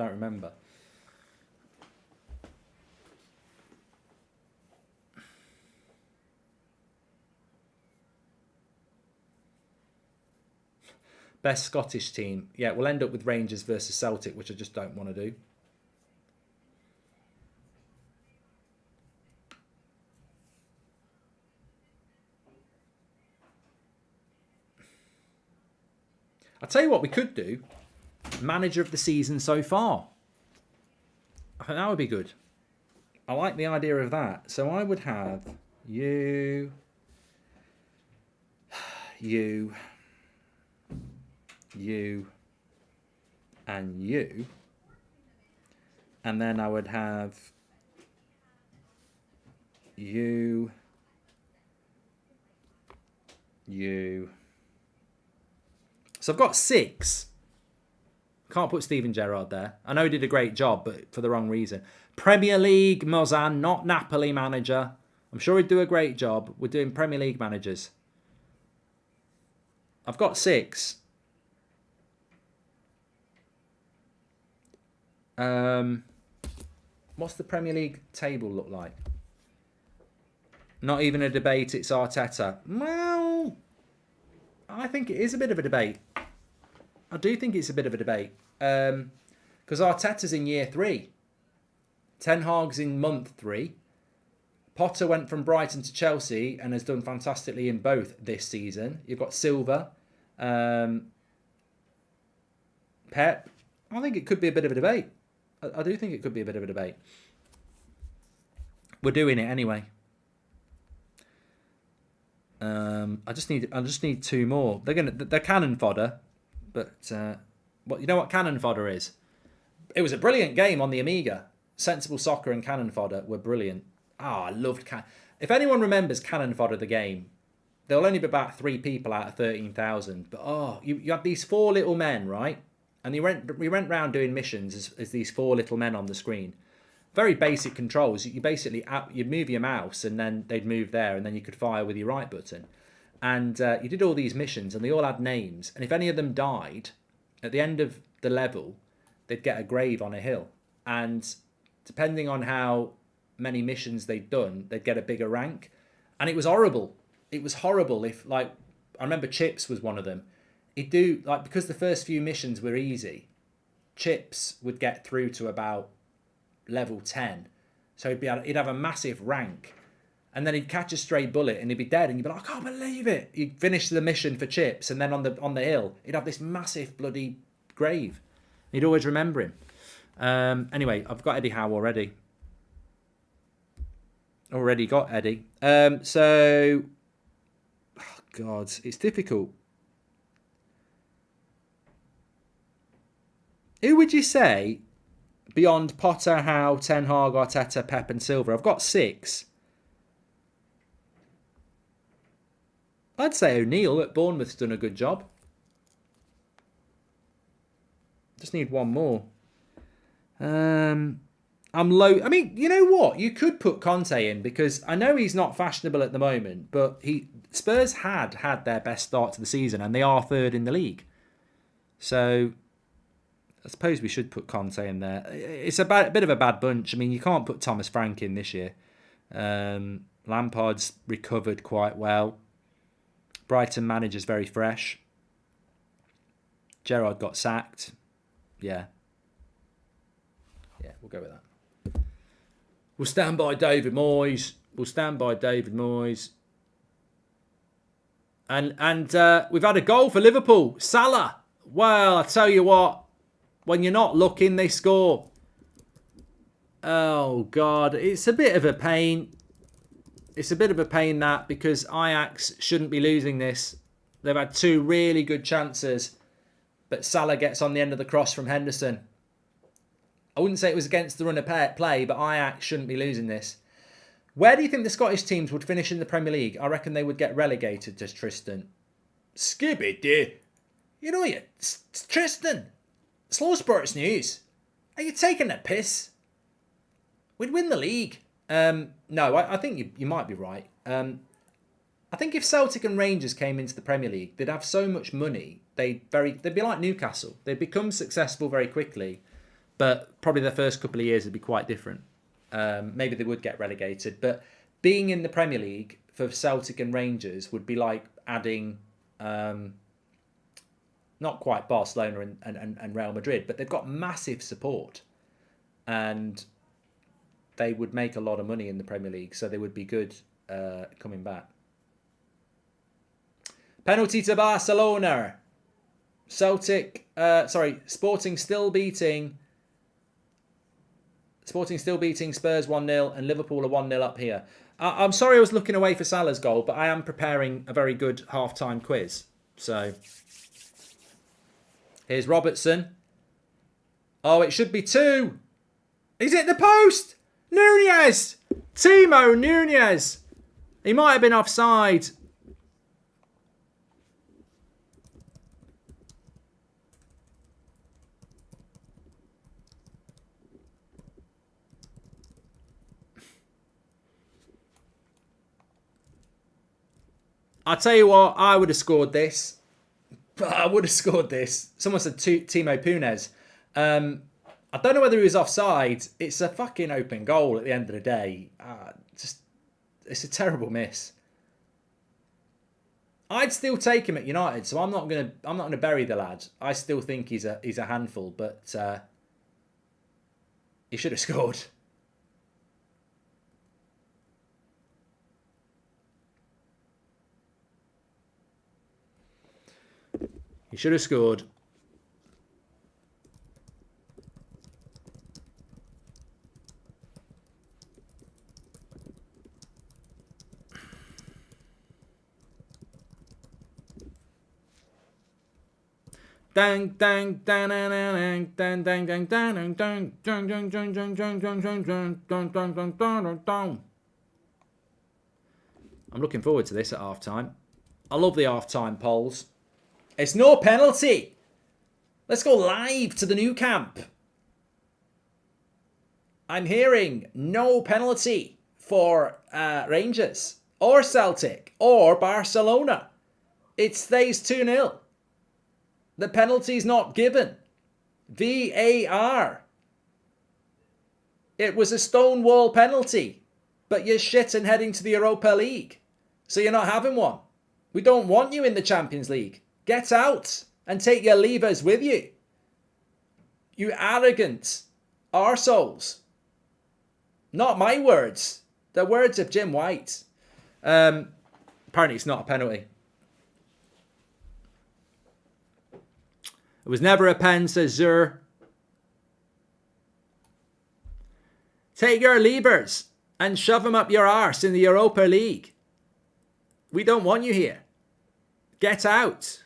Best Scottish team. Yeah, we'll end up with Rangers versus Celtic, which I just don't want to do. I'll tell you what we could do. Manager of the season so far. I think that would be good. I like the idea of that. So I would have you, you, and you. And then I would have you, you. So I've got 6. Can't put Steven Gerrard there. I know he did a great job, but for the wrong reason. Premier League, Mozan, not Napoli manager. I'm sure he'd do a great job. We're doing Premier League managers. I've got 6. What's the Premier League table look like? Not even a debate, it's Arteta. Well, I think it is a bit of a debate. I do think it's a bit of a debate. Because Arteta's in year 3. Ten Hag's in month 3. Potter went from Brighton to Chelsea and has done fantastically in both this season. You've got Silva. Pep. I think it could be a bit of a debate. I do think it could be a bit of a debate. We're doing it anyway. I just need 2 more. They're cannon fodder. But you know what cannon fodder is? It was a brilliant game on the Amiga. Sensible Soccer and Cannon Fodder were brilliant. I loved If anyone remembers Cannon Fodder, the game, there'll only be about 3 people out of 13,000. But you had these 4 little men, right? And we went round doing missions as these 4 little men on the screen. Very basic controls. You basically you'd move your mouse and then they'd move there, and then you could fire with your right button. And you did all these missions, and they all had names. And if any of them died, at the end of the level, they'd get a grave on a hill. And depending on how many missions they'd done, they'd get a bigger rank. And it was horrible. It was horrible. I remember Chips was one of them. He'd do, because the first few missions were easy, Chips would get through to about level 10. So he'd have a massive rank. And then he'd catch a stray bullet and he'd be dead, and you'd be like, I can't believe it. He'd finish the mission for Chips, and then on the hill, he'd have this massive bloody grave. He'd always remember him. Anyway, I've got Eddie Howe already. Already got Eddie. So, God, it's difficult. Who would you say, beyond Potter, Howe, Ten Hag, Arteta, Pep and Silva? I've got 6. I'd say O'Neill at Bournemouth's done a good job. Just need 1 more. I'm low. I mean, you know what? You could put Conte in, because I know he's not fashionable at the moment, but Spurs had their best start to the season, and they are 3rd in the league. So I suppose we should put Conte in there. It's a bit of a bad bunch. I mean, you can't put Thomas Frank in this year. Lampard's recovered quite well. Brighton manager's very fresh. Gerrard got sacked. Yeah, we'll go with that. We'll stand by David Moyes. And we've had a goal for Liverpool. Salah. Well, I tell you what, when you're not looking, they score. Oh, God. It's a bit of a pain. Because Ajax shouldn't be losing this. They've had 2 really good chances, but Salah gets on the end of the cross from Henderson. I wouldn't say it was against the run of play, but Ajax shouldn't be losing this. Where do you think the Scottish teams would finish in the Premier League? I reckon they would get relegated, does Tristan. Skibby. You know you, Tristan. Slow Sports News. Are you taking a piss? We'd win the league. No, I think you might be right. I think if Celtic and Rangers came into the Premier League, they'd have so much money. They'd be like Newcastle. They'd become successful very quickly, but probably the first couple of years would be quite different. Maybe they would get relegated, but being in the Premier League for Celtic and Rangers would be like adding, not quite Barcelona and Real Madrid, but they've got massive support, and they would make a lot of money in the Premier League, so they would be good coming back. Penalty to Barcelona. Sporting still beating Spurs 1-0, and Liverpool are 1-0 up here. I'm sorry I was looking away for Salah's goal, but I am preparing a very good half-time quiz. So Here's Robertson. Oh, it should be 2. Is it the post? Nunez! Timo Nunez! He might have been offside. I'll tell you what, I would have scored this. Someone said Timo Punes. I don't know whether he was offside. It's a fucking open goal at the end of the day. It's a terrible miss. I'd still take him at United, so I'm not gonna bury the lad. I still think he's a handful, but he should have scored. He should have scored. Dang dang dang dang dang dang dang dang dang dang dang dang dang dang dang dang dang dang dang. I'm looking forward to this at half time. I love the half time polls. It's no penalty. Let's go live to the new camp. I'm hearing no penalty for Rangers or Celtic or Barcelona. It stays 2-0. The penalty's not given. VAR. It was a stonewall penalty, but you're shit and heading to the Europa League. So you're not having one. We don't want you in the Champions League. Get out and take your levers with you. You arrogant arseholes. Not my words. The words of Jim White. Apparently it's not a penalty. It was never a pen, says Zur. Take your levers and shove them up your arse in the Europa League. We don't want you here. Get out.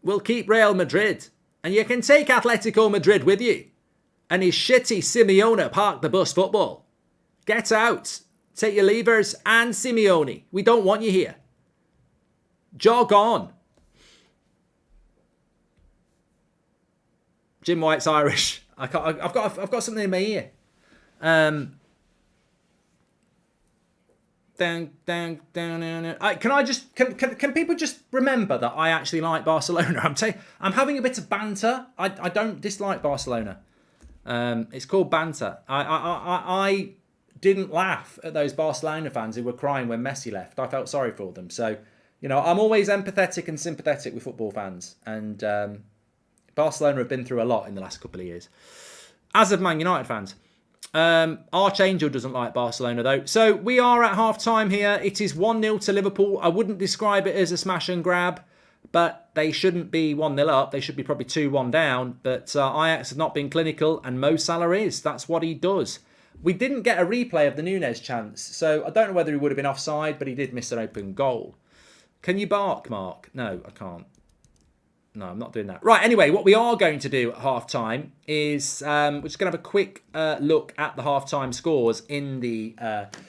We'll keep Real Madrid. And you can take Atletico Madrid with you. And his shitty Simeone park the bus football. Get out. Take your levers and Simeone. We don't want you here. Jog on. Jim White's Irish. I've got something in my ear. Can people just remember that I actually like Barcelona? I'm having a bit of banter. I don't dislike Barcelona. It's called banter. I didn't laugh at those Barcelona fans who were crying when Messi left. I felt sorry for them. So, I'm always empathetic and sympathetic with football fans. And Barcelona have been through a lot in the last couple of years. As have Man United fans. Archangel doesn't like Barcelona though. So we are at half time here. It is 1-0 to Liverpool. I wouldn't describe it as a smash and grab, but they shouldn't be 1-0 up. They should be probably 2-1 down. But Ajax have not been clinical and Mo Salah is. That's what he does. We didn't get a replay of the Nunez chance. So I don't know whether he would have been offside, but he did miss an open goal. Can you bark, Mark? No, I can't. No, I'm not doing that. Right, anyway, what we are going to do at half-time is we're just going to have a quick look at the half-time scores in the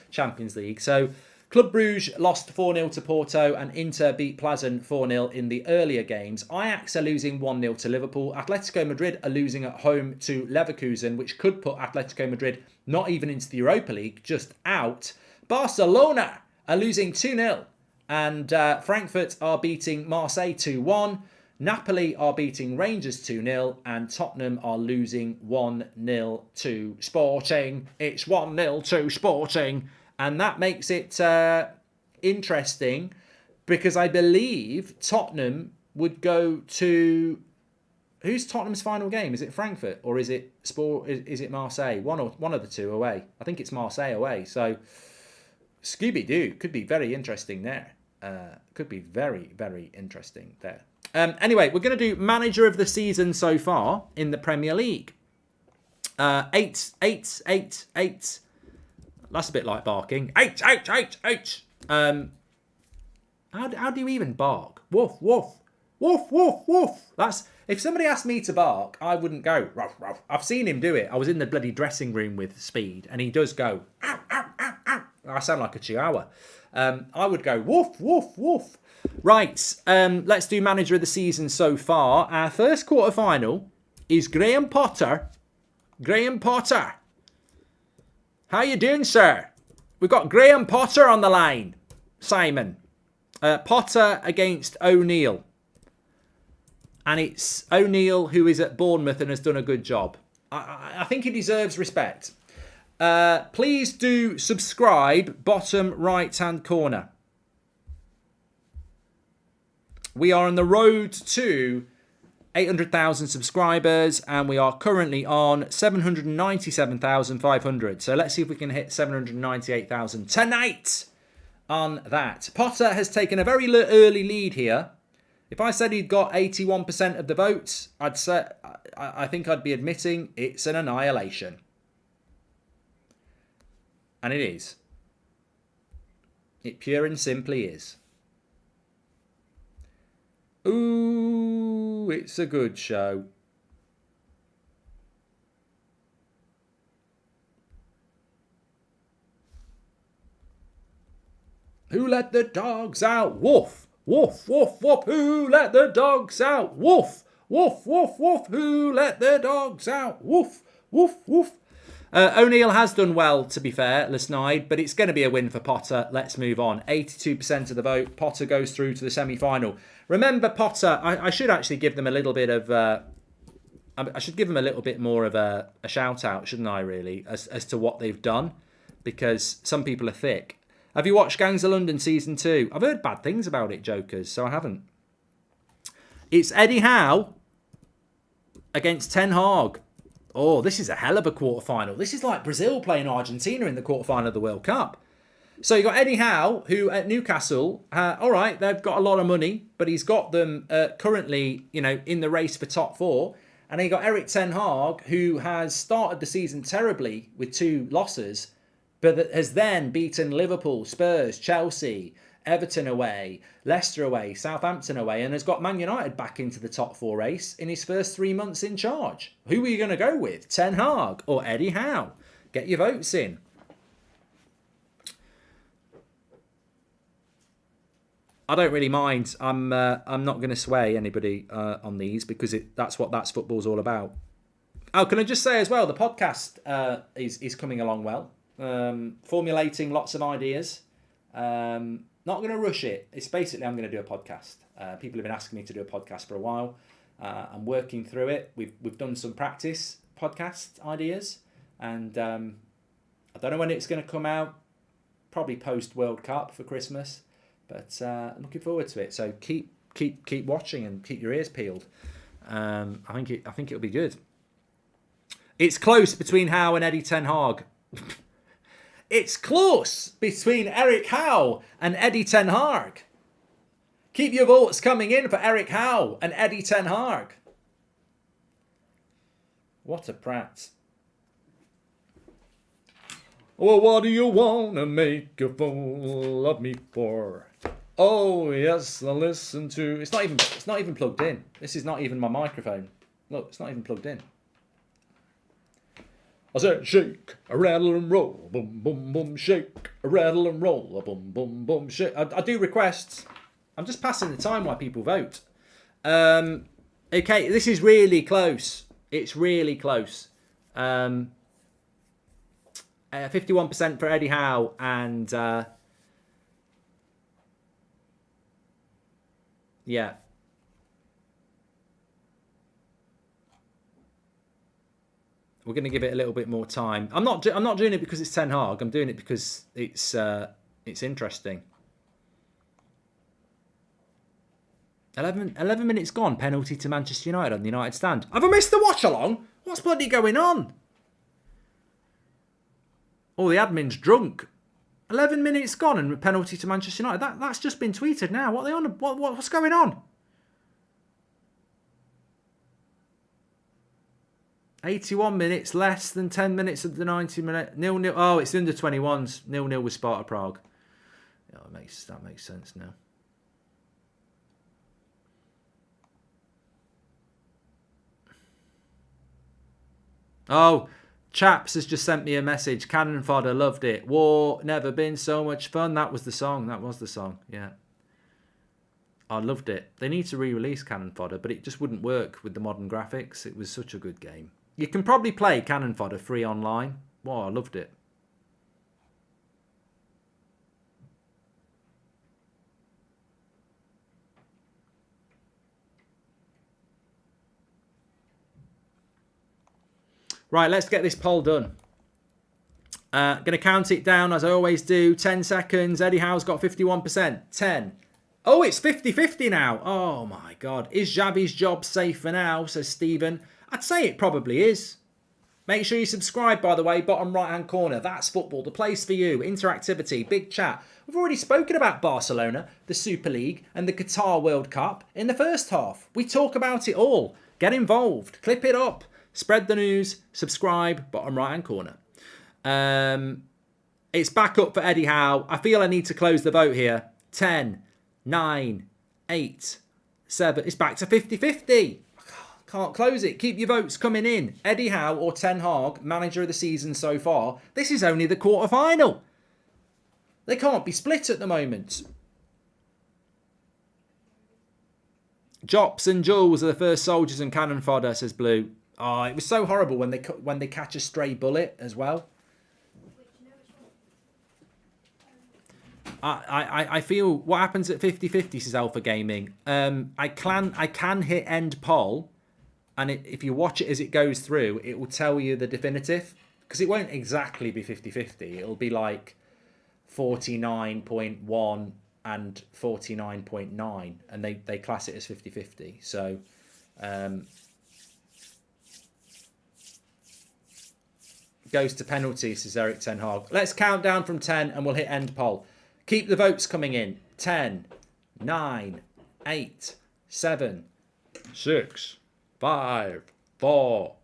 Champions League. So, Club Brugge lost 4-0 to Porto and Inter beat Plazen 4-0 in the earlier games. Ajax are losing 1-0 to Liverpool. Atletico Madrid are losing at home to Leverkusen, which could put Atletico Madrid not even into the Europa League, just out. Barcelona are losing 2-0 and Frankfurt are beating Marseille 2-1. Napoli are beating Rangers 2-0 and Tottenham are losing 1-0 to Sporting. It's 1-0 to Sporting. And that makes it interesting because I believe Tottenham would go to... Who's Tottenham's final game? Is it Frankfurt or is it Is it Marseille? One of the two away. I think it's Marseille away. So Scooby-Doo could be very interesting there. Could be very, very interesting there. Anyway, we're going to do manager of the season so far in the Premier League. 8. That's a bit like barking. 8. How do you even bark? Woof, woof, woof, woof, woof. That's, if somebody asked me to bark, I wouldn't go, ruff, ruff. I've seen him do it. I was in the bloody dressing room with Speed, and he does go, ow, ow, ow, ow. I sound like a chihuahua. I would go, woof, woof, woof. Right, let's do manager of the season so far. Our first quarter-final is Graham Potter. Graham Potter. How you doing, sir? We've got Graham Potter on the line. Simon. Potter against O'Neill. And it's O'Neill who is at Bournemouth and has done a good job. I think he deserves respect. Please do subscribe, bottom right-hand corner. We are on the road to 800,000 subscribers, and we are currently on 797,500. So let's see if we can hit 798,000 tonight on that. Potter has taken a very early lead here. If I said he'd got 81% of the votes, I think I'd be admitting it's an annihilation. And it is. It pure and simply is. Ooh, it's a good show. Who let the dogs out? Woof, woof, woof, woof. Who let the dogs out? Woof, woof, woof, woof. Who let the dogs out? Woof, woof, woof. O'Neill has done well, to be fair, Lesnide, but it's going to be a win for Potter. Let's move on. 82% of the vote. Potter goes through to the semi-final. Remember, Potter, I should actually give them a little bit of... I should give them a little bit more of a shout-out, shouldn't I, really, as to what they've done? Because some people are thick. Have you watched Gangs of London Season 2? I've heard bad things about it, jokers, so I haven't. It's Eddie Howe against Ten Hag. Oh, this is a hell of a quarter-final. This is like Brazil playing Argentina in the quarter-final of the World Cup. So you got Eddie Howe, who at Newcastle, all right, they've got a lot of money, but he's got them currently, in the race for top four. And then you got Erik Ten Hag, who has started the season terribly with 2 losses, but that has then beaten Liverpool, Spurs, Chelsea, Everton away, Leicester away, Southampton away, and has got Man United back into the top 4 race in his first 3 months in charge. Who are you going to go with? Ten Hag or Eddie Howe? Get your votes in. I don't really mind. I'm not going to sway anybody on these because that's what That's Football's all about. Oh, can I just say as well, the podcast is coming along well. Formulating lots of ideas. Not going to rush it. It's basically I'm going to do a podcast. People have been asking me to do a podcast for a while. I'm working through it. We've done some practice podcast ideas, and I don't know when it's going to come out. Probably post World Cup for Christmas, but I'm looking forward to it. So keep watching and keep your ears peeled. I think it'll be good. It's close between Howe and Eddie Ten Hag. It's close between Eric Howe and Eddie Ten Hag. Keep your votes coming in for Eric Howe and Eddie Ten Hag. What a prat. Well, what do you want to make a fool of me for? Oh, yes, I listen to... It's not even plugged in. This is not even my microphone. Look, it's not even plugged in. I said, shake, a rattle and roll, boom, boom, boom, shake, a rattle and roll, a boom, boom, boom, shake. I do requests. I'm just passing the time while people vote. Okay, this is really close. It's really close. 51% for Eddie Howe and... yeah. We're going to give it a little bit more time. I'm not doing it because it's Ten Hag. I'm doing it because it's interesting. 11 minutes gone. Penalty to Manchester United on the United stand. Have I missed the watch-along? What's bloody going on? Oh, the admin's drunk. 11 minutes gone and penalty to Manchester United. That's just been tweeted now. What are they on? What's going on? 81 minutes, less than 10 minutes of the 90 minute. 0-0. Oh, it's under 21s. 0-0 with Sparta Prague. Yeah, that makes sense now. Oh, Chaps has just sent me a message. Cannon fodder, loved it. War, never been so much fun. That was the song. That was the song. Yeah. I loved it. They need to re-release Cannon Fodder, but it just wouldn't work with the modern graphics. It was such a good game. You can probably play Cannon Fodder free online. Wow, I loved it. Right, let's get this poll done. Going to count it down as I always do. 10 seconds. Eddie Howe's got 51%. 10. Oh, it's 50-50 now. Oh, my God. Is Xavi's job safe for now, says Stephen. I'd say it probably is. Make sure you subscribe, by the way. Bottom right-hand corner. That's football. The place for you. Interactivity. Big chat. We've already spoken about Barcelona, the Super League, and the Qatar World Cup in the first half. We talk about it all. Get involved. Clip it up. Spread the news. Subscribe. Bottom right-hand corner. It's back up for Eddie Howe. I feel I need to close the vote here. 10, 9, 8, 7. It's back to 50-50. Can't close it. Keep your votes coming in. Eddie Howe or Ten Hag, manager of the season so far. This is only the quarter-final. They can't be split at the moment. Jops and Jules are the first soldiers and cannon fodder, says Blue. Oh, it was so horrible when they catch a stray bullet as well. I feel what happens at 50-50, says Alpha Gaming. I can hit end poll, and if you watch it as it goes through, it will tell you the definitive, because it won't exactly be 50-50. It'll be like 49.1 and 49.9, and they class it as 50-50. So goes to penalties, says Eric Ten Hag. Let's count down from 10 and we'll hit end poll. Keep the votes coming in. 10, 9, 8, 7, 6, 5, 4,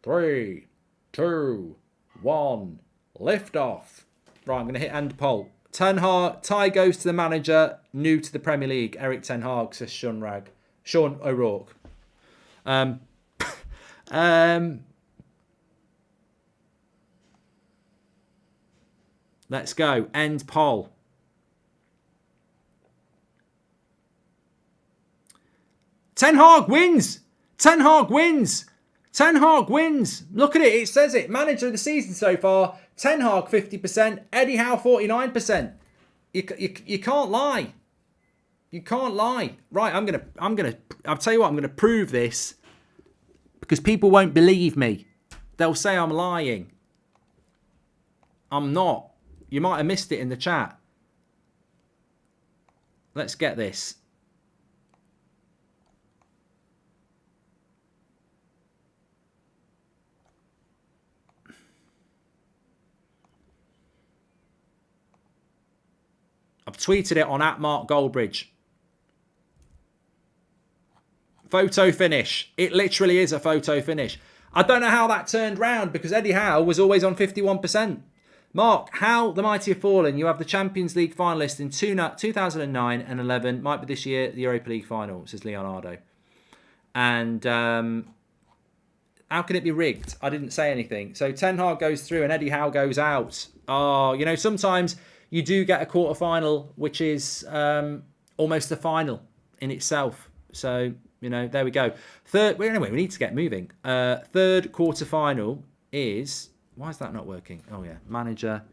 3, 2, 1. Lift off. Right, I'm going to hit end poll. Ten Hag, tie goes to the manager, new to the Premier League. Eric Ten Hag, says Sean O'Rourke. Let's go. End poll. Ten Hag wins. Ten Hag wins. Ten Hag wins. Look at it. It says it. Manager of the season so far. Ten Hag 50%. Eddie Howe 49%. You can't lie. You can't lie. Right. I'll tell you what. I'm gonna prove this because people won't believe me. They'll say I'm lying. I'm not. You might have missed it in the chat. Let's get this. I've tweeted it on @Mark Goldbridge. Photo finish. It literally is a photo finish. I don't know how that turned round because Eddie Howe was always on 51%. Mark, how the mighty have fallen. You have the Champions League finalist in 2009 and 11. Might be this year, the Europa League final, says Leonardo. And how can it be rigged? I didn't say anything. So Ten Hag goes through and Eddie Howe goes out. Oh, sometimes you do get a quarter-final, which is almost a final in itself. So, there we go. Anyway, we need to get moving. Third quarter-final is... Why is that not working? Oh, yeah. Manager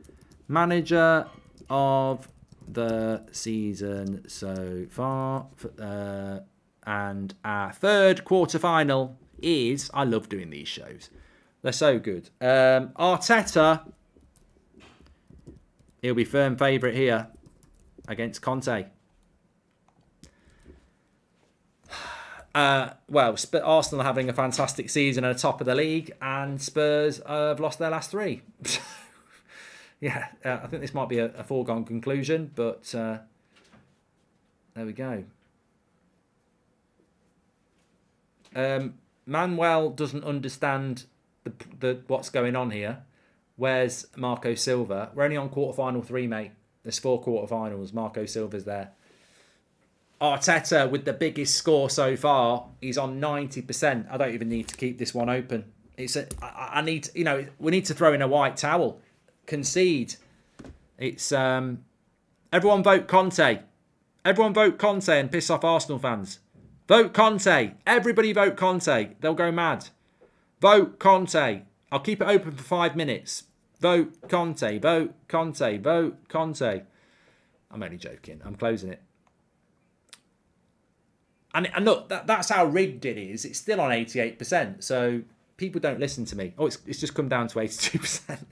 of the season so far. And our third quarter-final is... I love doing these shows. They're so good. Arteta... He'll be firm favourite here against Conte. Arsenal are having a fantastic season at the top of the league, and Spurs have lost their last 3. I think this might be a foregone conclusion, but there we go. Manuel doesn't understand the what's going on here. Where's Marco Silva? We're only on quarterfinal 3, mate. There's 4 quarterfinals. Marco Silva's there. Arteta with the biggest score so far. He's on 90%. I don't even need to keep this one open. I need, we need to throw in a white towel. Concede. It's everyone vote Conte. Everyone vote Conte and piss off Arsenal fans. Vote Conte. Everybody vote Conte. They'll go mad. Vote Conte. I'll keep it open for 5 minutes. Vote Conte. Vote Conte. Vote Conte. I'm only joking. I'm closing it. And look, that's how rigged it is. It's still on 88%. So people don't listen to me. Oh, it's just come down to 82%.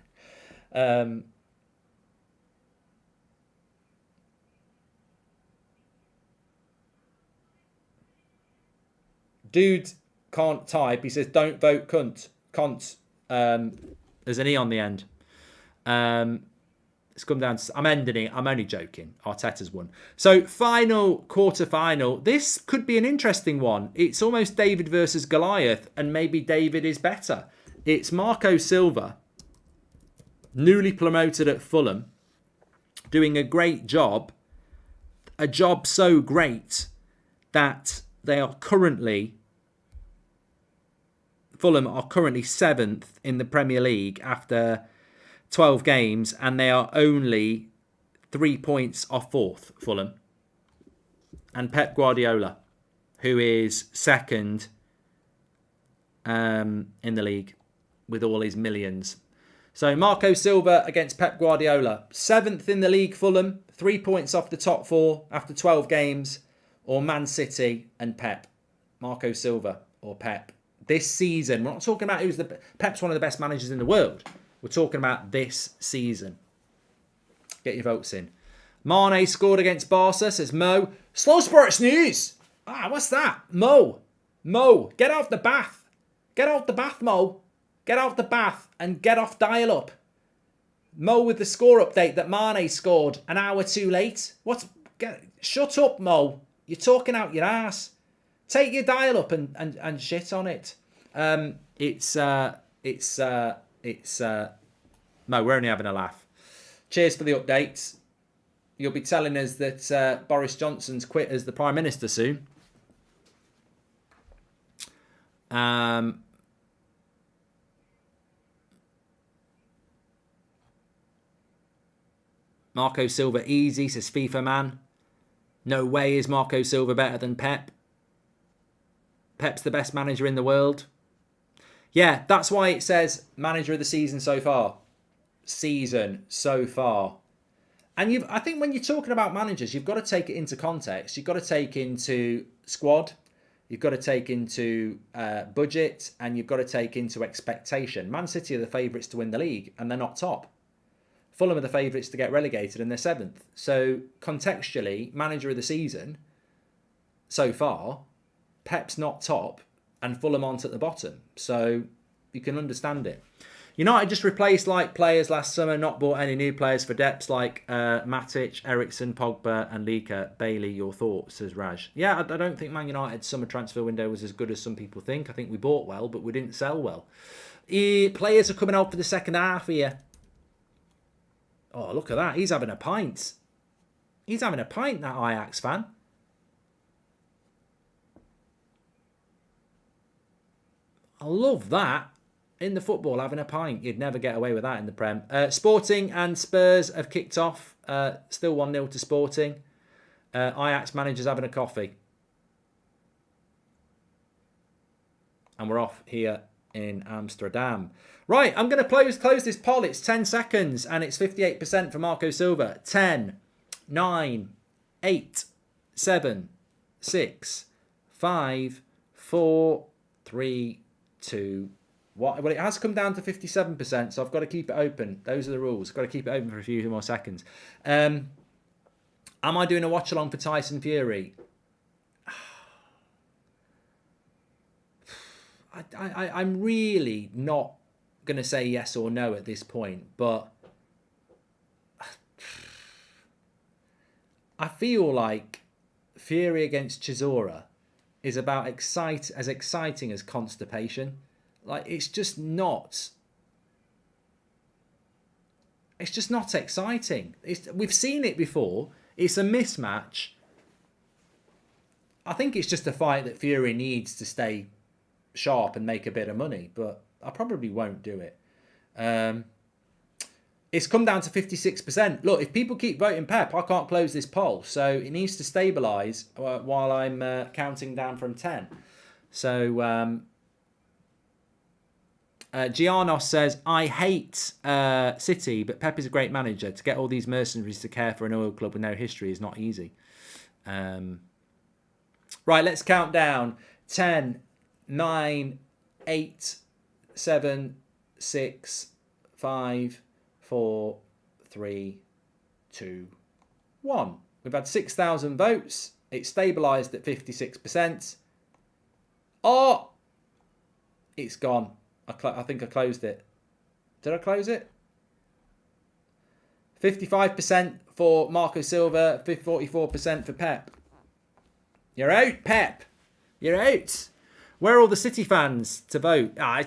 Dude can't type. He says, don't vote cunt. Cont. There's an E on the end. It's come down to... I'm ending it. I'm only joking. Arteta's won. So, quarter-final. This could be an interesting one. It's almost David versus Goliath, and maybe David is better. It's Marco Silva, newly promoted at Fulham, doing a great job. A job so great that they are currently... Fulham are currently 7th in the Premier League after 12 games, and they are only 3 points off 4th, Fulham. And Pep Guardiola, who is 2nd in the league with all his millions. So Marco Silva against Pep Guardiola. 7th in the league, Fulham, 3 points off the top 4 after 12 games, or Man City and Pep. Marco Silva or Pep. This season, we're not talking about Pep's one of the best managers in the world. We're talking about this season. Get your votes in. Mane scored against Barca, says Mo. Slow sports news. What's that? Mo, get out the bath. Get out the bath, Mo. Get out the bath and get off dial-up. Mo with the score update that Mane scored an hour too late. Shut up, Mo. You're talking out your ass. Take your dial up and shit on it. It's Mo, we're only having a laugh. Cheers for the updates. You'll be telling us that Boris Johnson's quit as the Prime Minister soon. Marco Silva easy, says FIFA man. No way is Marco Silva better than Pep. Pep's the best manager in the world. Yeah, that's why it says manager of the season so far. Season so far. And I think when you're talking about managers, you've got to take it into context. You've got to take into squad. You've got to take into budget. And you've got to take into expectation. Man City are the favourites to win the league, and they're not top. Fulham are the favourites to get relegated, and they're 7th. So contextually, manager of the season so far, Pep's not top and Fulham aren't at the bottom. So you can understand it. United just replaced like players last summer, not bought any new players for depths like Matic, Eriksen, Pogba and Lika. Bailey, your thoughts, says Raj. Yeah, I don't think Man United's summer transfer window was as good as some people think. I think we bought well, but we didn't sell well. Players are coming out for the second half here. Oh, look at that. He's having a pint. He's having a pint, that Ajax fan. I love that. In the football, having a pint. You'd never get away with that in the Prem. Sporting and Spurs have kicked off. Still 1-0 to Sporting. Ajax managers having a coffee. And we're off here in Amsterdam. Right, I'm going to close this poll. It's 10 seconds and it's 58% for Marco Silva. 10, 9, 8, 7, 6, 5, 4, 3, 2, 1. Well, it has come down to 57%, so I've got to keep it open. Those are the rules. Got to keep it open for a few more seconds. Am I doing a watch-along for Tyson Fury? I'm really not going to say yes or no at this point, but I feel like Fury against Chisora is about as exciting as constipation. Like, it's just not exciting. We've seen it before. It's a mismatch. I think it's just a fight that Fury needs to stay sharp and make a bit of money, but I probably won't do it. It's come down to 56%. Look, if people keep voting Pep, I can't close this poll. So it needs to stabilise while I'm counting down from 10. So Gianos says, I hate City, but Pep is a great manager. To get all these mercenaries to care for an oil club with no history is not easy. Right, let's count down. 10, 9, 8, 7, 6, 5, 4, 3, 2, 1. We've had 6,000 votes. It's stabilised at 56%. Oh! It's gone. I think I closed it. Did I close it? 55% for Marco Silva, 44% for Pep. You're out, Pep. You're out. Where are all the City fans to vote? I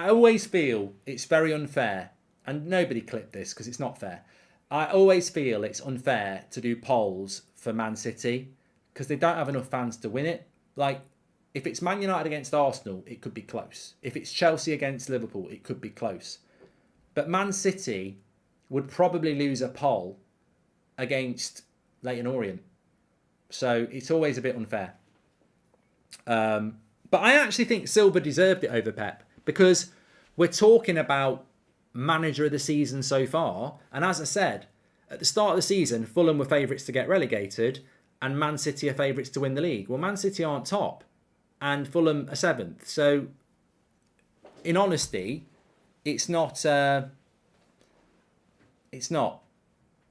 always feel it's very unfair. And nobody clipped this because it's not fair. I always feel it's unfair to do polls for Man City because they don't have enough fans to win it. Like, if it's Man United against Arsenal, it could be close. If it's Chelsea against Liverpool, it could be close. But Man City would probably lose a poll against Leyton Orient. So it's always a bit unfair. But I actually think Silva deserved it over Pep because we're talking about manager of the season so far. And as I said, at the start of the season, Fulham were favourites to get relegated and Man City are favourites to win the league. Well, Man City aren't top and Fulham are 7th. So, in honesty, it's not a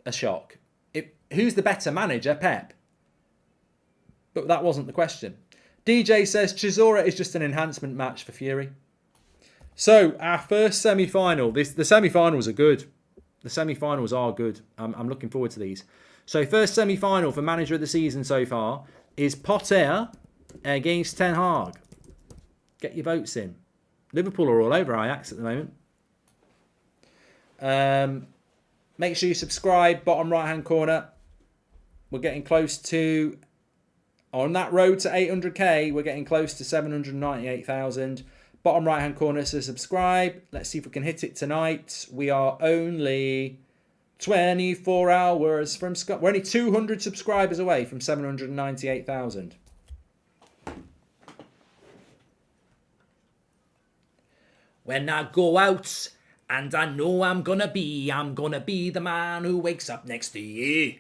shock. Who's the better manager? Pep. But that wasn't the question. DJ says Chisora is just an enhancement match for Fury. So, our first semi-final. The semi-finals are good. The semi-finals are good. I'm looking forward to these. So, first semi-final for manager of the season so far is Potter against Ten Hag. Get your votes in. Liverpool are all over Ajax at the moment. Make sure you subscribe. Bottom right-hand corner. We're getting close to... On that road to 800k, we're getting close to 798,000. Bottom right-hand corner says subscribe. Let's see if we can hit it tonight. We are only 24 hours from... We're only 200 subscribers away from 798,000. When I go out and I know I'm gonna be the man who wakes up next to you.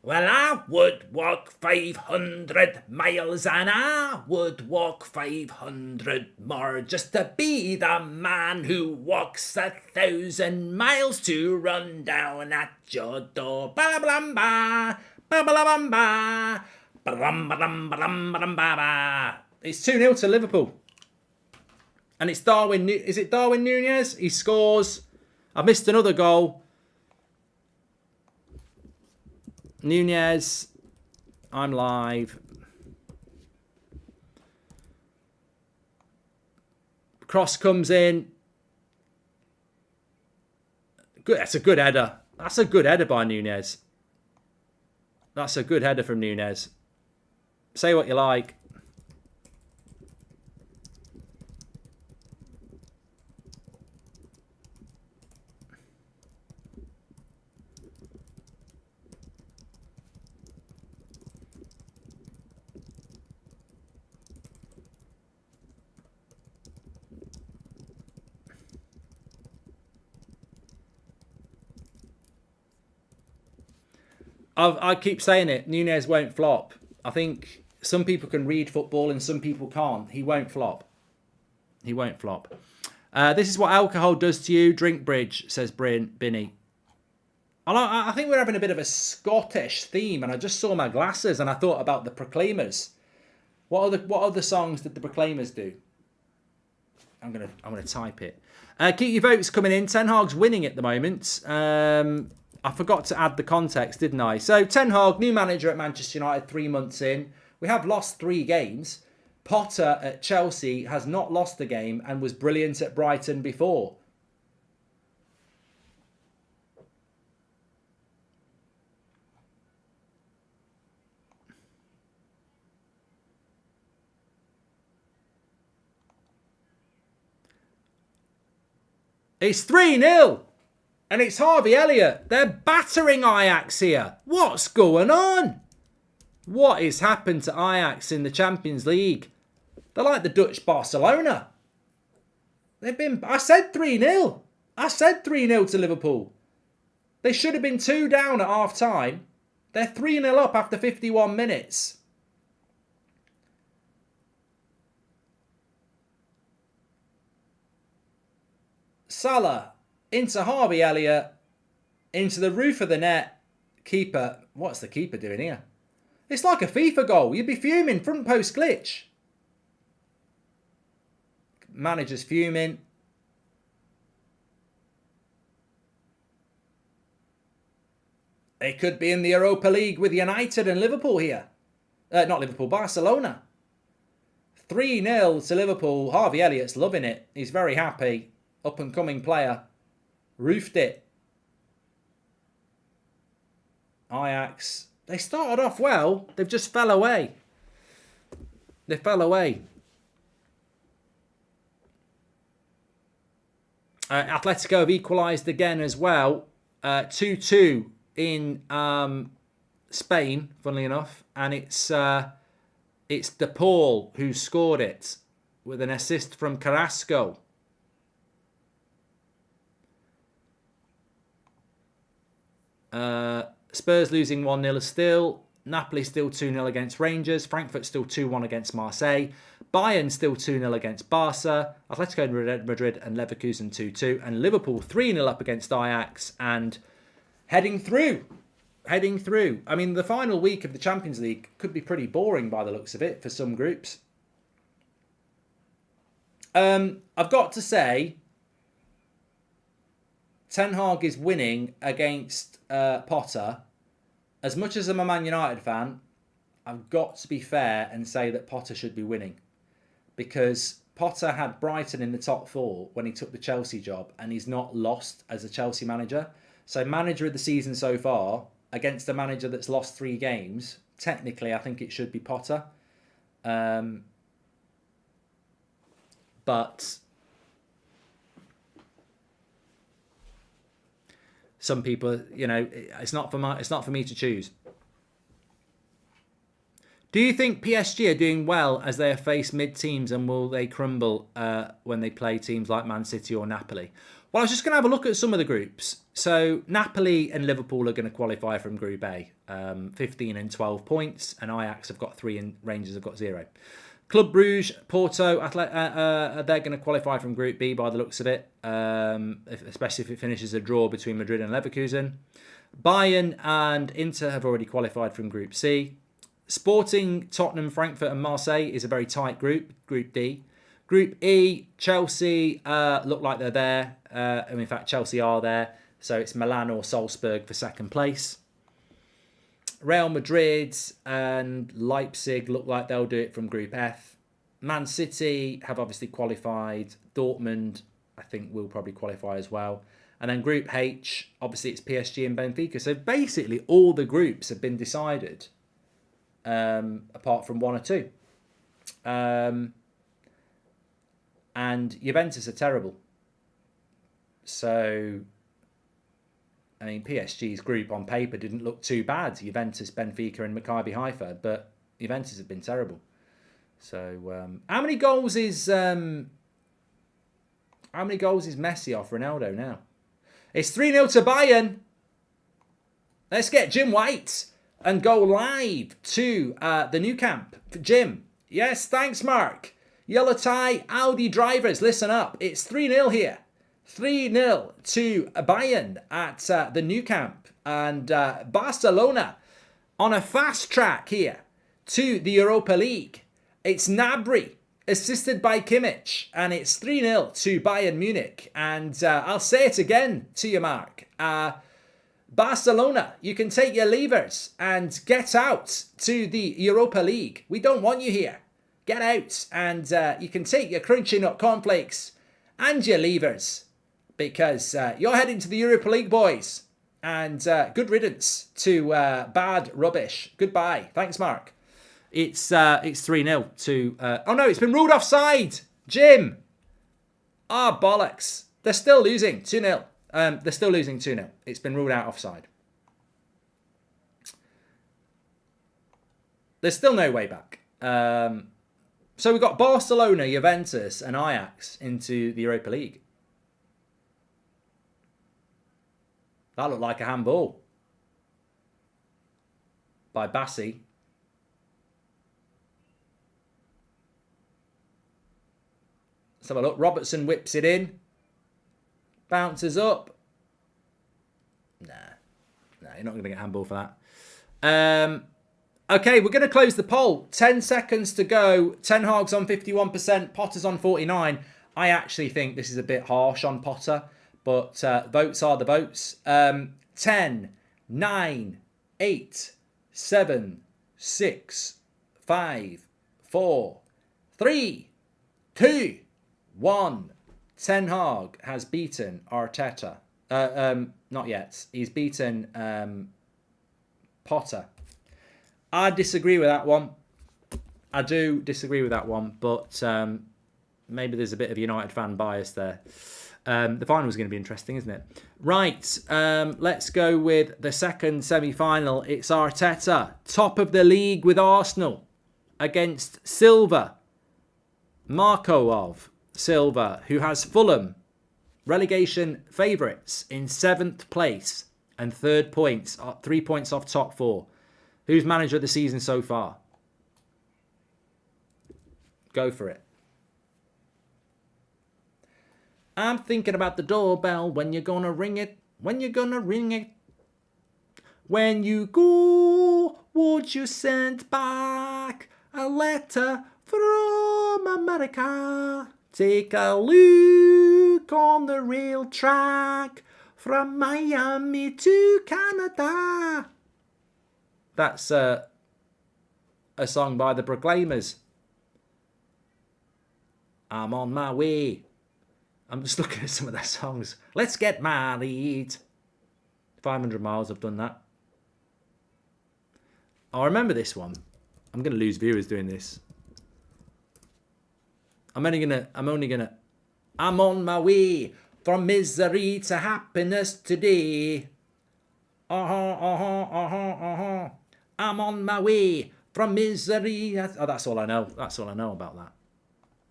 Well, I would walk 500 miles and I would walk 500 more just to be the man who walks 1,000 miles to run down at your door. Ba-la-ba-lam-ba, ba-ba-la-bam-ba, ba-ram-ba-ram-ba-ram-ba-ram-ba-ba. It's 2-0 to Liverpool. And it's Darwin. Is it Darwin Nunez? He scores. I missed another goal. Nunez, I'm live. Cross comes in. Good. That's a good header. That's a good header by Nunez. That's a good header from Nunez. Say what you like. I keep saying it. Nunez won't flop. I think some people can read football and some people can't. He won't flop. He won't flop. This is what alcohol does to you. Drink bridge, says Binny. I think we're having a bit of a Scottish theme, and I just saw my glasses and I thought about the Proclaimers. What other songs did the Proclaimers do? I'm gonna type it. Keep your votes coming in. Ten Hag's winning at the moment. I forgot to add the context, didn't I? So, Ten Hag, new manager at Manchester United, 3 months in. We have lost 3 games. Potter at Chelsea has not lost a game and was brilliant at Brighton before. It's 3-0. And it's Harvey Elliott. They're battering Ajax here. What's going on? What has happened to Ajax in the Champions League? They're like the Dutch Barcelona. I said 3-0. I said 3-0 to Liverpool. They should have been 2 down at half time. They're 3-0 up after 51 minutes. Salah into Harvey Elliott, into the roof of the net. Keeper, what's the keeper doing here? It's like a FIFA goal. You'd be fuming. Front post glitch. Manager's fuming. They could be in the Europa League with United and Liverpool here. Not Liverpool, Barcelona. 3-0 to Liverpool. Harvey Elliott's loving it. He's very happy. Up and coming player. Roofed it. Ajax. They started off well. They've just fell away. They fell away. Atletico have equalised again as well. 2-2 in Spain, funnily enough. And it's De Paul who scored it with an assist from Carrasco. Spurs losing 1-0 still. Napoli still 2-0 against Rangers. Frankfurt still 2-1 against Marseille. Bayern still 2-0 against Barca. Atletico Madrid and Leverkusen 2-2. And Liverpool 3-0 up against Ajax and heading through. Heading through. I mean, the final week of the Champions League could be pretty boring by the looks of it for some groups. I've got to say, Ten Hag is winning against Potter. As much as I'm a Man United fan, I've got to be fair and say that Potter should be winning. Because Potter had Brighton in the top 4 when he took the Chelsea job, and he's not lost as a Chelsea manager. So manager of the season so far, against a manager that's lost 3 games, technically I think it should be Potter. But some people, you know, it's not for me to choose. Do you think PSG are doing well as they face mid-teams, and will they crumble when they play teams like Man City or Napoli? Well, I was just going to have a look at some of the groups. So Napoli and Liverpool are going to qualify from Group A, 15 and 12 points, and Ajax have got 3 and Rangers have got 0. Club Brugge, Porto, they're going to qualify from Group B by the looks of it, especially if it finishes a draw between Madrid and Leverkusen. Bayern and Inter have already qualified from Group C. Sporting, Tottenham, Frankfurt and Marseille is a very tight group, Group D. Group E, Chelsea look like they're there. And in fact, Chelsea are there. So it's Milan or Salzburg for second place. Real Madrid and Leipzig look like they'll do it from Group F. Man City have obviously qualified. Dortmund, I think, will probably qualify as well. And then Group H, obviously it's PSG and Benfica. So basically all the groups have been decided, apart from 1 or 2. And Juventus are terrible. So, I mean, PSG's group on paper didn't look too bad. Juventus, Benfica and Maccabi Haifa. But Juventus have been terrible. So, how many goals is Messi off Ronaldo now? It's 3-0 to Bayern. Let's get Jim White and go live to the new camp. Jim. Yes, thanks, Mark. Yellow tie, Audi drivers, listen up. It's 3-0 here. 3-0 to Bayern at the new camp. And Barcelona on a fast track here to the Europa League. It's Gnabry, assisted by Kimmich. And it's 3-0 to Bayern Munich. And I'll say it again to you, Mark. Barcelona, you can take your levers and get out to the Europa League. We don't want you here. Get out and you can take your crunchy nut cornflakes and your levers, because you're heading to the Europa League, boys. And good riddance to bad rubbish. Goodbye. Thanks, Mark. It's 3-0 to... oh, no, it's been ruled offside. Jim. Ah, bollocks. They're still losing 2-0. They're still losing 2-0. It's been ruled out offside. There's still no way back. So we've got Barcelona, Juventus and Ajax into the Europa League. That looked like a handball by Bassi. Let's have a look. Robertson whips it in. Bounces up. Nah, you're not going to get handball for that. Okay, we're going to close the poll. 10 seconds to go. Ten Hag's on 51%. Potter's on 49%. I actually think this is a bit harsh on Potter, but votes are the votes. 10, 9, 8, 7, 6, 5, 4, 3, 2, 1. Ten Hag has beaten Arteta. Not yet. He's beaten Potter. I disagree with that one. I do disagree with that one, but maybe there's a bit of United fan bias there. The final is going to be interesting, isn't it? Right, let's go with the second semi-final. It's Arteta, top of the league with Arsenal, against Silva, Marco of Silva, who has Fulham, relegation favourites, in 7th place and 3rd points, 3 points off top 4. Who's manager of the season so far? Go for it. I'm thinking about the doorbell. When you're gonna ring it? When you're gonna ring it? When you go, would you send back a letter from America? Take a look on the rail track from Miami to Canada. That's a song by the Proclaimers. I'm on my way. I'm just looking at some of their songs. Let's get married. 500 miles, I've done that. I remember this one. I'm going to lose viewers doing this. I'm on my way from misery to happiness today. I'm on my way from misery. That's all I know. That's all I know about that.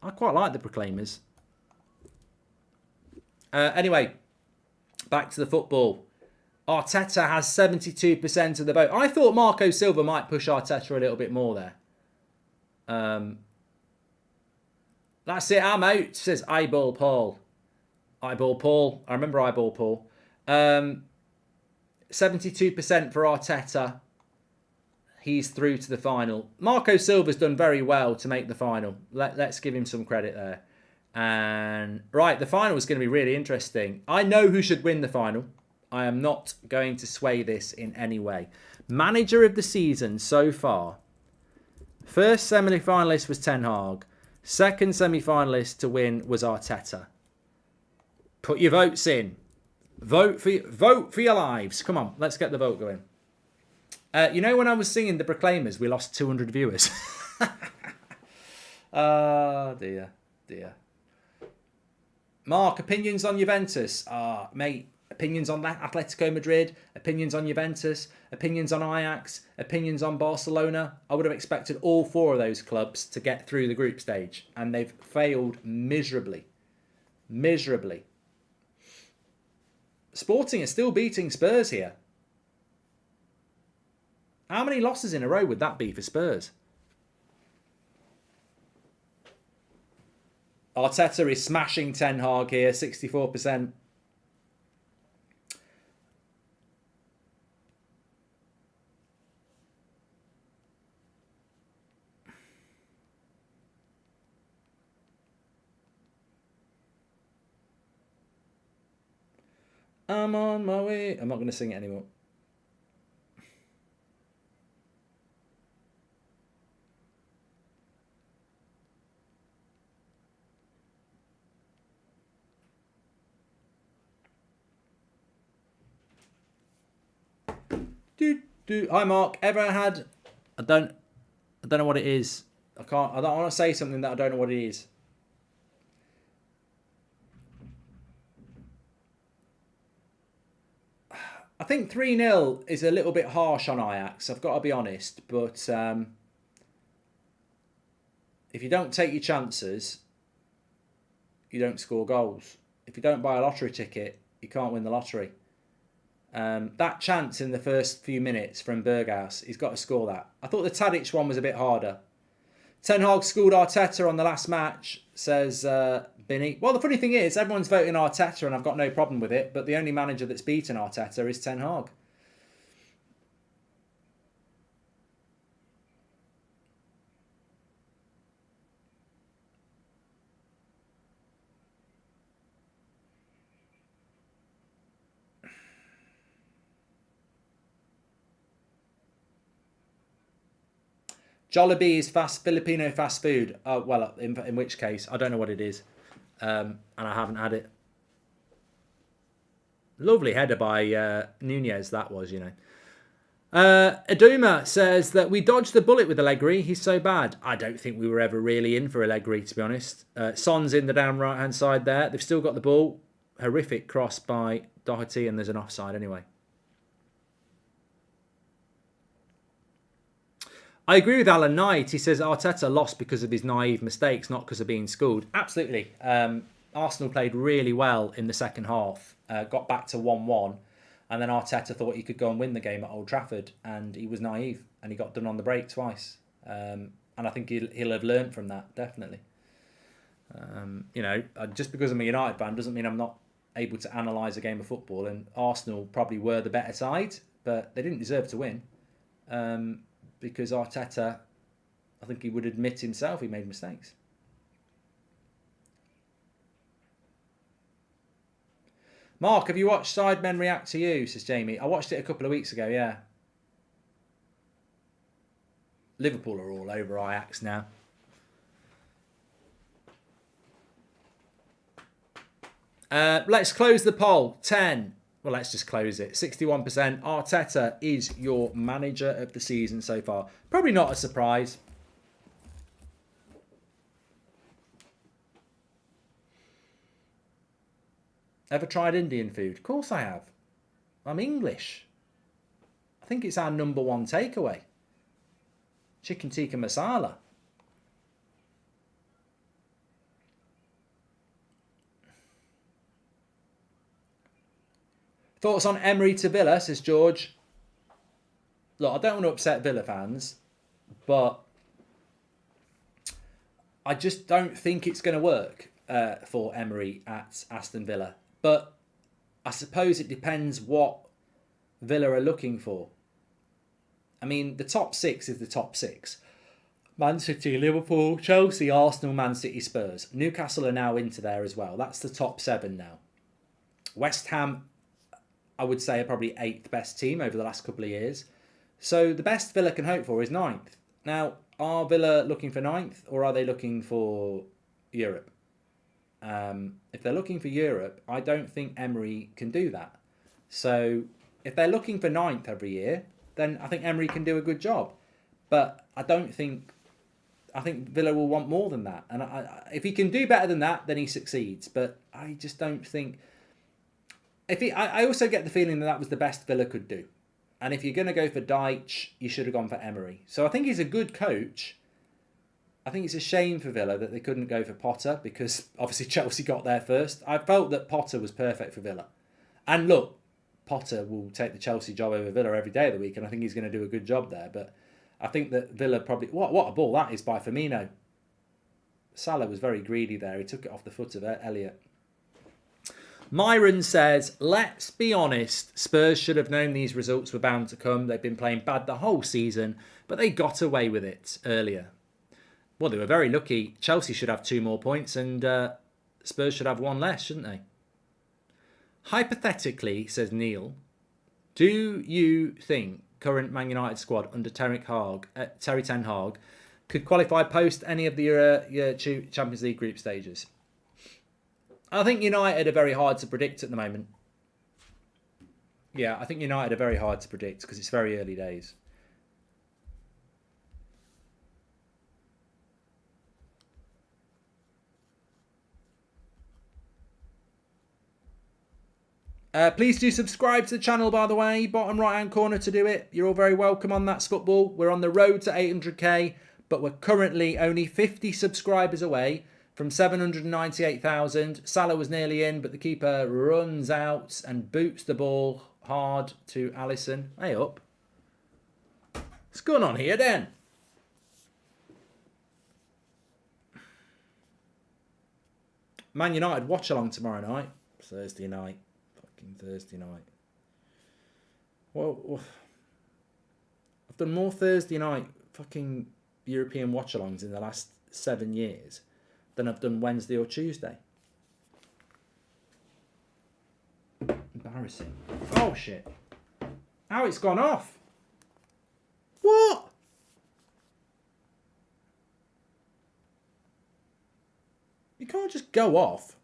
I quite like the Proclaimers. Anyway, back to the football. Arteta has 72% of the vote. I thought Marco Silva might push Arteta a little bit more there. That's it, I'm out, says Eyeball Paul. Eyeball Paul. I remember Eyeball Paul. 72% for Arteta. He's through to the final. Marco Silva's done very well to make the final. Let's give him some credit there. And right, the final is going to be really interesting. I know who should win the final. I am not going to sway this in any way. Manager of the season so far. First semi-finalist was Ten Hag. Second semi-finalist to win was Arteta. Put your votes in. Vote for your lives. Come on, let's get the vote going. You know when I was singing the Proclaimers, we lost 200 viewers. Oh, dear. Mark, opinions on Juventus? Mate, opinions on Atletico Madrid, opinions on Juventus, opinions on Ajax, opinions on Barcelona. I would have expected all 4 of those clubs to get through the group stage, and they've failed miserably. Miserably. Sporting are still beating Spurs here. How many losses in a row would that be for Spurs? Arteta is smashing Ten Hag here, 64%. I'm on my way. I'm not going to sing it anymore. Hi Mark. Ever had? I don't know what it is. I don't want to say something that I don't know what it is. I think 3-0 is a little bit harsh on Ajax, I've got to be honest. But if you don't take your chances, you don't score goals. If you don't buy a lottery ticket, you can't win the lottery. That chance in the first few minutes from Berghaus, he's got to score that. I thought the Tadic one was a bit harder. Ten Hag schooled Arteta on the last match, says Binny. Well, the funny thing is, everyone's voting Arteta and I've got no problem with it, but the only manager that's beaten Arteta is Ten Hag. Jollibee is Filipino fast food. Well, in which case, I don't know what it is. And I haven't had it. Lovely header by Nunez, that was, Aduma says that we dodged the bullet with Allegri. He's so bad. I don't think we were ever really in for Allegri, to be honest. Son's in the down right-hand side there. They've still got the ball. Horrific cross by Doherty, and there's an offside anyway. I agree with Alan Knight. He says Arteta lost because of his naive mistakes, not because of being schooled. Absolutely. Arsenal played really well in the second half, got back to 1-1, and then Arteta thought he could go and win the game at Old Trafford, and he was naive, and he got done on the break twice. And I think he'll have learned from that, definitely. Just because I'm a United fan doesn't mean I'm not able to analyse a game of football, and Arsenal probably were the better side, but they didn't deserve to win. Because Arteta, I think he would admit himself he made mistakes. Mark, have you watched Sidemen React to You, says Jamie. I watched it a couple of weeks ago, yeah. Liverpool are all over Ajax now. Let's close the poll. 10. Well, let's just close it. 61%. Arteta is your manager of the season so far. Probably not a surprise. Ever tried Indian food? Of course I have. I'm English. I think it's our number one takeaway. Chicken tikka masala. Thoughts on Emery to Villa, says George. Look, I don't want to upset Villa fans, but I just don't think it's going to work for Emery at Aston Villa. But I suppose it depends what Villa are looking for. I mean, the top six is the top six. Man City, Liverpool, Chelsea, Arsenal, Man City, Spurs. Newcastle are now into there as well. That's the top 7 now. West Ham, I would say, are probably 8th best team over the last couple of years. So the best Villa can hope for is 9th. Now, are Villa looking for 9th or are they looking for Europe? If they're looking for Europe, I don't think Emery can do that. So if they're looking for 9th every year, then I think Emery can do a good job. But I think Villa will want more than that. And if he can do better than that, then he succeeds. But I just don't think... I also get the feeling that was the best Villa could do. And if you're going to go for Deitch, you should have gone for Emery. So I think he's a good coach. I think it's a shame for Villa that they couldn't go for Potter because obviously Chelsea got there first. I felt that Potter was perfect for Villa. And look, Potter will take the Chelsea job over Villa every day of the week, and I think he's going to do a good job there. But I think that Villa probably... What a ball that is by Firmino. Salah was very greedy there. He took it off the foot of Elliott. Myron says, let's be honest, Spurs should have known these results were bound to come. They've been playing bad the whole season, but they got away with it earlier. Well, they were very lucky. Chelsea should have 2 more points and Spurs should have 1 less, shouldn't they? Hypothetically, says Neil, do you think current Man United squad under Terry Ten Hag could qualify post any of the Champions League group stages? I think United are very hard to predict at the moment. Yeah, I think United are very hard to predict because it's very early days. Please do subscribe to the channel, by the way. Bottom right-hand corner to do it. You're all very welcome on That's Football. We're on the road to 800k, but we're currently only 50 subscribers away from 798,000. Salah was nearly in, but the keeper runs out and boots the ball hard to Alisson. Hey up. What's going on here then? Man United Watchalong tomorrow night. Thursday night. Fucking Thursday night. Well, I've done more Thursday night fucking European Watchalongs in the last 7 years than I've done Wednesday or Tuesday. Embarrassing. Oh shit. How it's gone off. What? You can't just go off.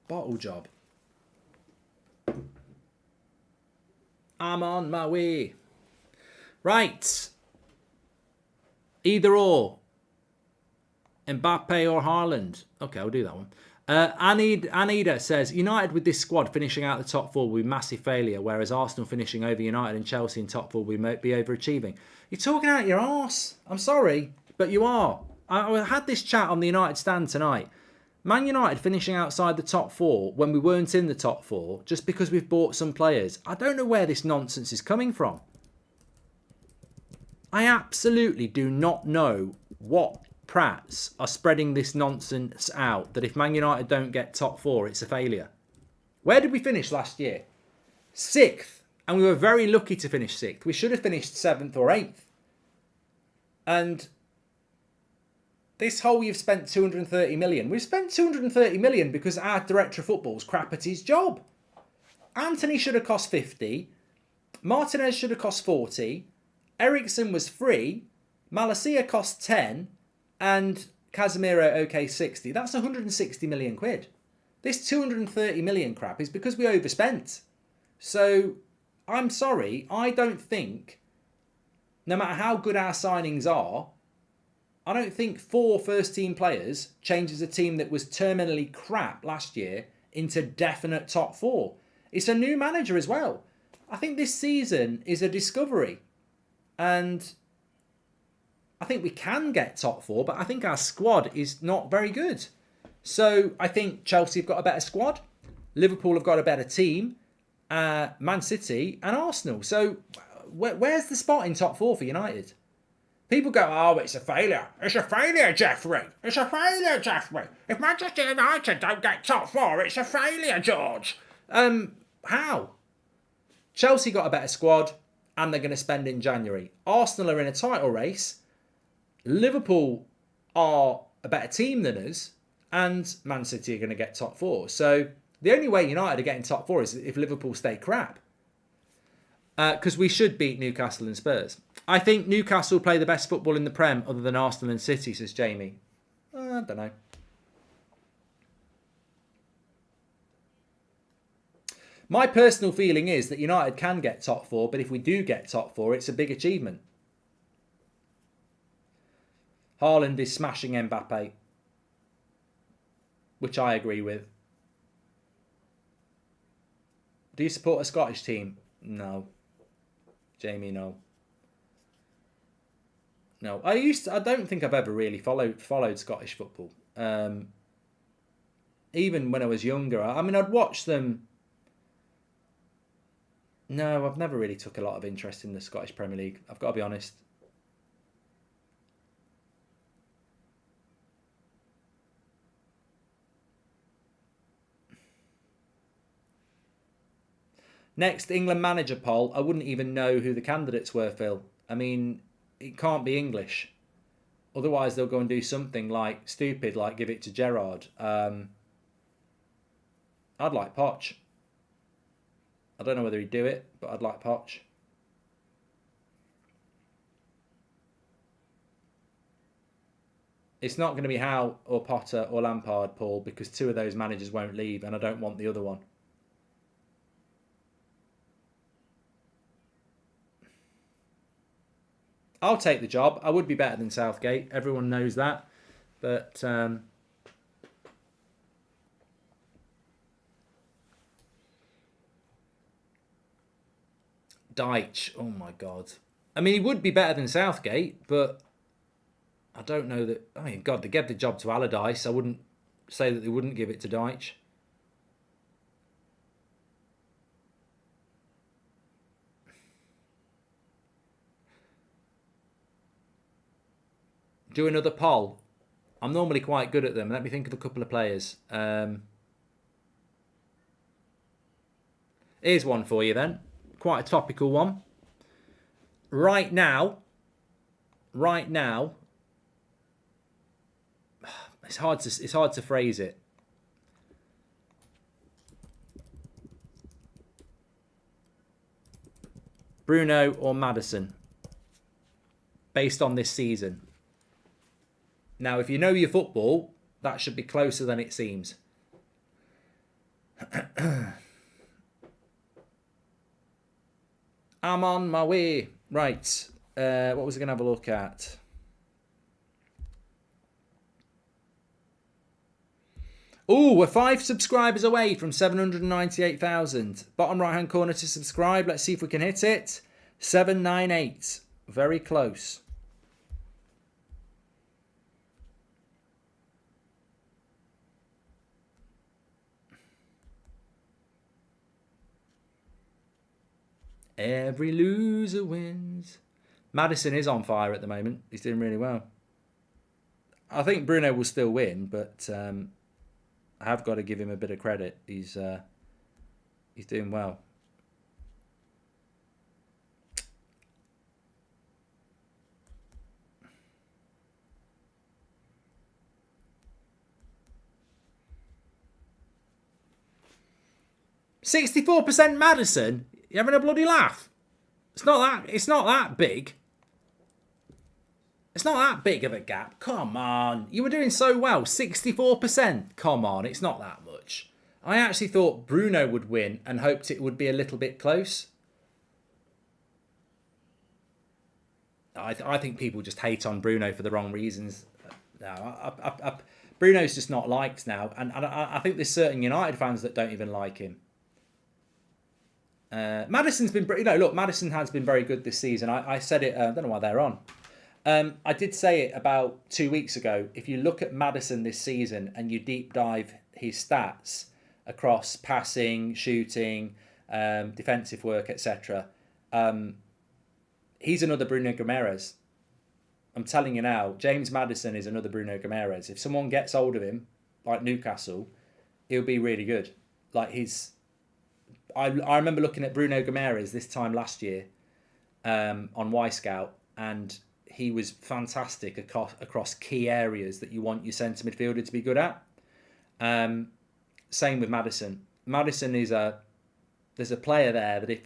Bottle job. I'm on my way. Right. Either or. Mbappe or Haaland. Okay, I'll do that one. Anida says, United with this squad finishing out the top four will be massive failure, whereas Arsenal finishing over United and Chelsea in top four will be overachieving. You're talking out your arse. I'm sorry, but you are. I had this chat on the United stand tonight. Man United finishing outside the top four when we weren't in the top four just because we've bought some players. I don't know where this nonsense is coming from. I absolutely do not know what prats are spreading this nonsense out that if Man United don't get top four, it's a failure. Where did we finish last year? 6th. And we were very lucky to finish 6th. We should have finished 7th or 8th. And this whole you've spent 230 million. We've spent 230 million because our director of football's crap at his job. Anthony should have cost 50. Martinez should have cost 40. Ericsson was free. Malacia cost 10. And Casemiro, okay, 60. That's 160 million quid. This 230 million crap is because we overspent. So, I'm sorry, I don't think, no matter how good our signings are, I don't think 4 first-team players changes a team that was terminally crap last year into definite top 4. It's a new manager as well. I think this season is a discovery. And I think we can get top 4, but I think our squad is not very good. So I think Chelsea have got a better squad. Liverpool have got a better team. Man City and Arsenal. So where's the spot in top 4 for United? People go, oh, it's a failure. It's a failure, Jeffrey. It's a failure, Jeffrey. If Manchester United don't get top 4, it's a failure, George. How? Chelsea got a better squad and they're going to spend in January. Arsenal are in a title race. Liverpool are a better team than us, and Man City are going to get top 4. So the only way United are getting top 4 is if Liverpool stay crap. Because we should beat Newcastle and Spurs. I think Newcastle play the best football in the Prem other than Arsenal and City, says Jamie. I don't know. My personal feeling is that United can get top 4, but if we do get top 4, it's a big achievement. Haaland is smashing Mbappe, which I agree with. Do you support a Scottish team? No. Jamie, no. No. I don't think I've ever really followed Scottish football. Even when I was younger. I mean, I'd watch them. No, I've never really took a lot of interest in the Scottish Premier League. I've got to be honest. Next England manager poll. I wouldn't even know who the candidates were, Phil. I mean, it can't be English. Otherwise, they'll go and do something like stupid, like give it to Gerrard. I'd like Poch. I don't know whether he'd do it, but I'd like Poch. It's not going to be Howe or Potter or Lampard, Paul, because 2 of those managers won't leave, and I don't want the other one. I'll take the job. I would be better than Southgate. Everyone knows that. But Deitch, oh my God. I mean, he would be better than Southgate, but I don't know that... I mean, God, they gave the job to Allardyce. I wouldn't say that they wouldn't give it to Deitch. Do another poll. I'm normally quite good at them. Let me think of a couple of players. Here's one for you then. Quite a topical one. Right now, it's hard to phrase it. Bruno or Maddison, based on this season. Now, if you know your football, that should be closer than it seems. I'm on my way. Right. What was I going to have a look at? Oh, we're 5 subscribers away from 798,000. Bottom right-hand corner to subscribe. Let's see if we can hit it. 798. Very close. Every loser wins. Maddison is on fire at the moment. He's doing really well. I think Bruno will still win, but I have got to give him a bit of credit. He's doing well. "64% Maddison? You having a bloody laugh? It's not that big. It's not that big of a gap. Come on. You were doing so well. 64%. Come on. It's not that much. I actually thought Bruno would win and hoped it would be a little bit close. I think people just hate on Bruno for the wrong reasons. No, Bruno's just not liked now. And I think there's certain United fans that don't even like him. Maddison's been... look, Maddison has been very good this season. I said it... I don't know why they're on. I did say it about 2 weeks ago. If you look at Maddison this season and you deep dive his stats across passing, shooting, defensive work, etc., he's another Bruno Guimaraes. I'm telling you now, James Maddison is another Bruno Guimaraes. If someone gets hold of him, like Newcastle, he'll be really good. Like I remember looking at Bruno Guimaraes this time last year on Y-Scout, and he was fantastic across key areas that you want your centre midfielder to be good at. Same with Maddison. Maddison there's a player there that if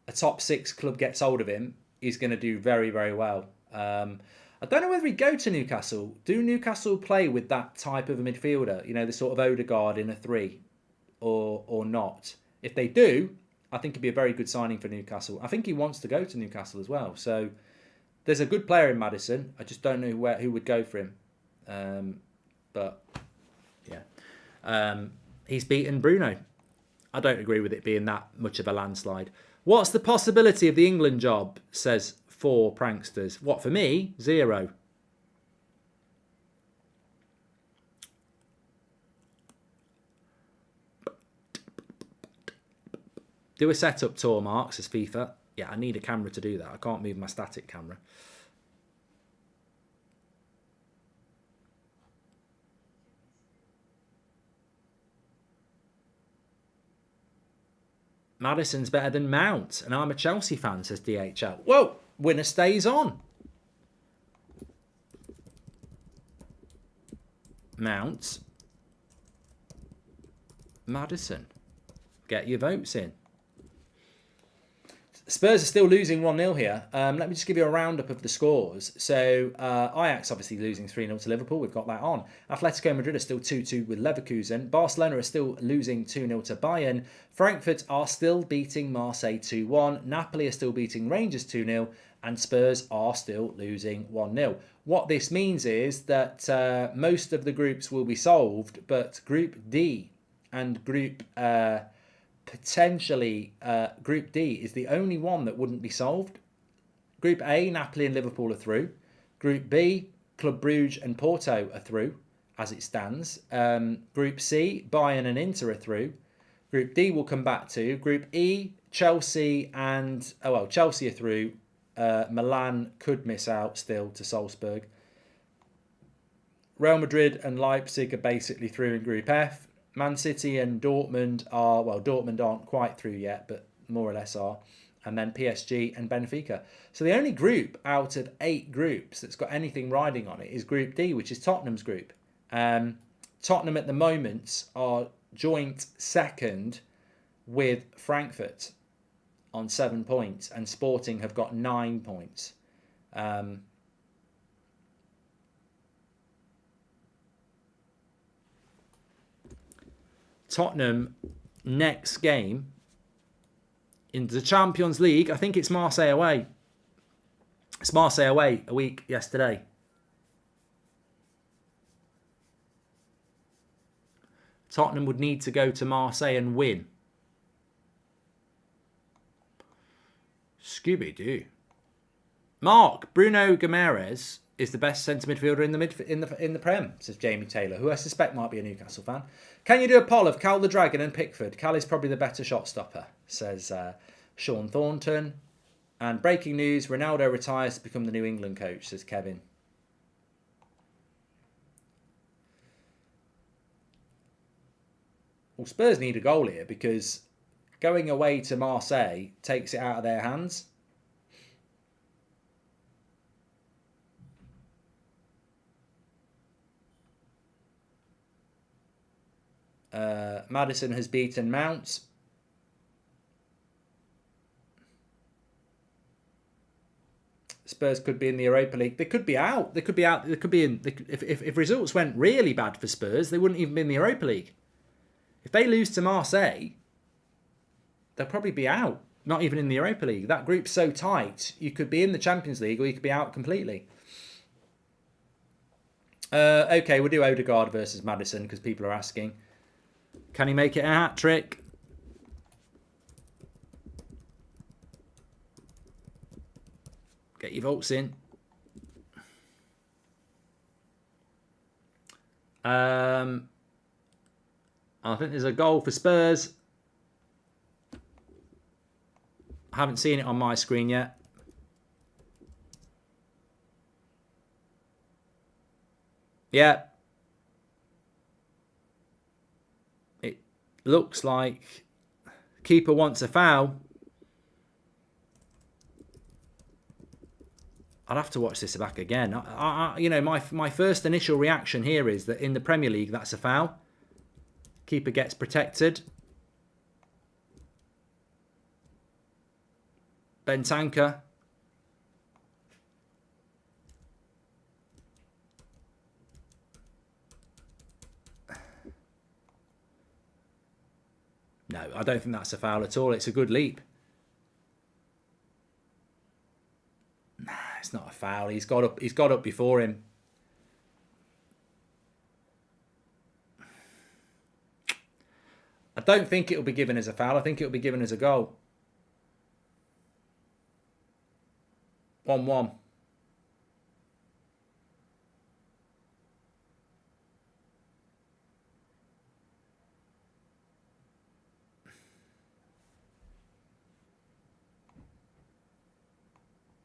a top 6 club gets hold of him, he's going to do very, very well. I don't know whether he'd go to Newcastle. Do Newcastle play with that type of a midfielder? You know, the sort of Odegaard in a 3 or not? If they do, I think it'd be a very good signing for Newcastle. I think he wants to go to Newcastle as well. So there's a good player in Maddison. I just don't know who would go for him. But yeah, he's beaten Bruno. I don't agree with it being that much of a landslide. What's the possibility of the England job? Says 4 pranksters. What, for me? 0. Do a setup tour, Mark, says FIFA. Yeah, I need a camera to do that. I can't move my static camera. Maddison's better than Mount, and I'm a Chelsea fan, says DHL. Well, winner stays on. Mount. Maddison. Get your votes in. Spurs are still losing 1-0 here. Let me just give you a roundup of the scores. So Ajax obviously losing 3-0 to Liverpool. We've got that on. Atletico Madrid are still 2-2 with Leverkusen. Barcelona are still losing 2-0 to Bayern. Frankfurt are still beating Marseille 2-1. Napoli are still beating Rangers 2-0. And Spurs are still losing 1-0. What this means is that most of the groups will be solved, but Group D and Group... potentially Group D is the only one that wouldn't be solved. Group A, Napoli and Liverpool are through. Group B, Club Brugge and Porto are through as it stands. Group C, Bayern and Inter are through. Group D we'll come back to. Group E, Chelsea and... Chelsea are through. Milan could miss out still to Salzburg. Real Madrid and Leipzig are basically through in Group F. Man City and Dortmund are, Dortmund aren't quite through yet, but more or less are. And then PSG and Benfica. So the only group out of 8 groups that's got anything riding on it is Group D, which is Tottenham's group. Tottenham at the moment are joint second with Frankfurt on 7 points, and Sporting have got 9 points. Tottenham next game in the Champions League, I think it's Marseille away. It's Marseille away a week yesterday. Tottenham would need to go to Marseille and win. Scooby-Doo. Mark, Bruno Guimaraes is the best centre midfielder in the Prem, says Jamie Taylor, who I suspect might be a Newcastle fan. Can you do a poll of Cal the Dragon and Pickford? Cal is probably the better shot stopper, says Sean Thornton. And breaking news, Ronaldo retires to become the New England coach, says Kevin. Well, Spurs need a goal here because going away to Marseille takes it out of their hands. Maddison has beaten Mount. Spurs could be in the Europa League. They could be out. They could be out. They could be in. If results went really bad for Spurs, they wouldn't even be in the Europa League. If they lose to Marseille, they'll probably be out. Not even in the Europa League. That group's so tight. You could be in the Champions League or you could be out completely. Okay, we'll do Odegaard versus Maddison because people are asking. Can he make it a hat-trick? Get your votes in. I think there's a goal for Spurs. I haven't seen it on my screen yet. Yeah. It looks like keeper wants a foul. I'll have to watch this back again. My first initial reaction here is that in the Premier League, that's a foul. Keeper gets protected. Bentancur. No, I don't think that's a foul at all. It's a good leap. Nah, it's not a foul. He's got up before him. I don't think it'll be given as a foul. I think it'll be given as a goal. 1-1.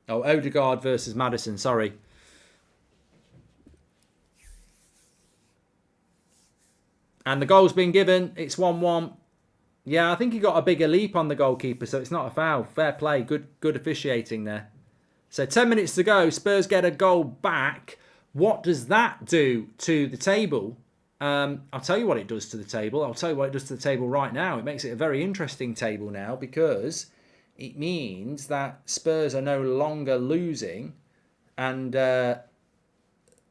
Oh, Odegaard versus Maddison, sorry. And the goal's been given. It's 1-1. Yeah, I think he got a bigger leap on the goalkeeper, so it's not a foul. Fair play. Good officiating there. So 10 minutes to go. Spurs get a goal back. What does that do to the table? I'll tell you what it does to the table. I'll tell you what it does to the table right now. It makes it a very interesting table now because it means that Spurs are no longer losing, and they're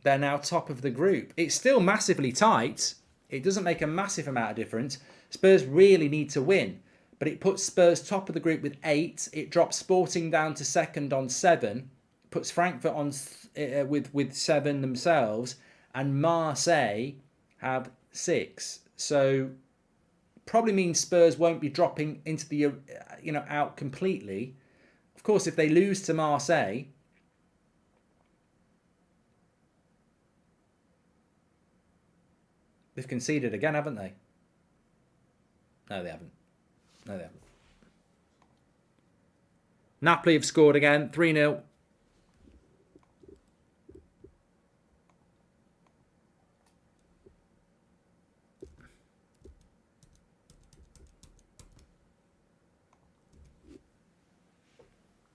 now top of the group. It's still massively tight. It doesn't make a massive amount of difference. Spurs really need to win, but it puts Spurs top of the group with 8. It drops Sporting down to second on 7, puts Frankfurt on with 7 themselves, and Marseille have 6. So probably means Spurs won't be dropping into the out completely. Of course, if they lose to Marseille, they've conceded again, haven't they? No, they haven't. No, they haven't. Napoli have scored again, 3-0.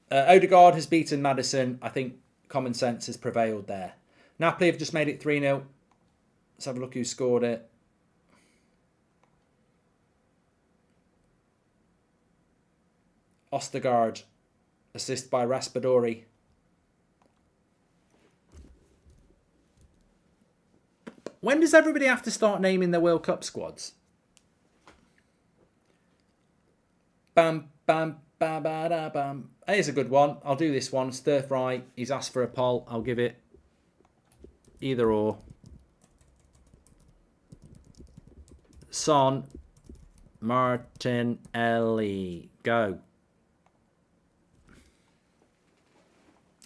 Odegaard has beaten Maddison. I think common sense has prevailed there. Napoli have just made it 3-0. Let's have a look who scored it. Ostergaard, assist by Raspadori. When does everybody have to start naming their World Cup squads? Bam, bam, bam, bam, bam. Here's a good one. I'll do this one. Stir fry. He's asked for a poll. I'll give it either or. Son Martinelli. Go.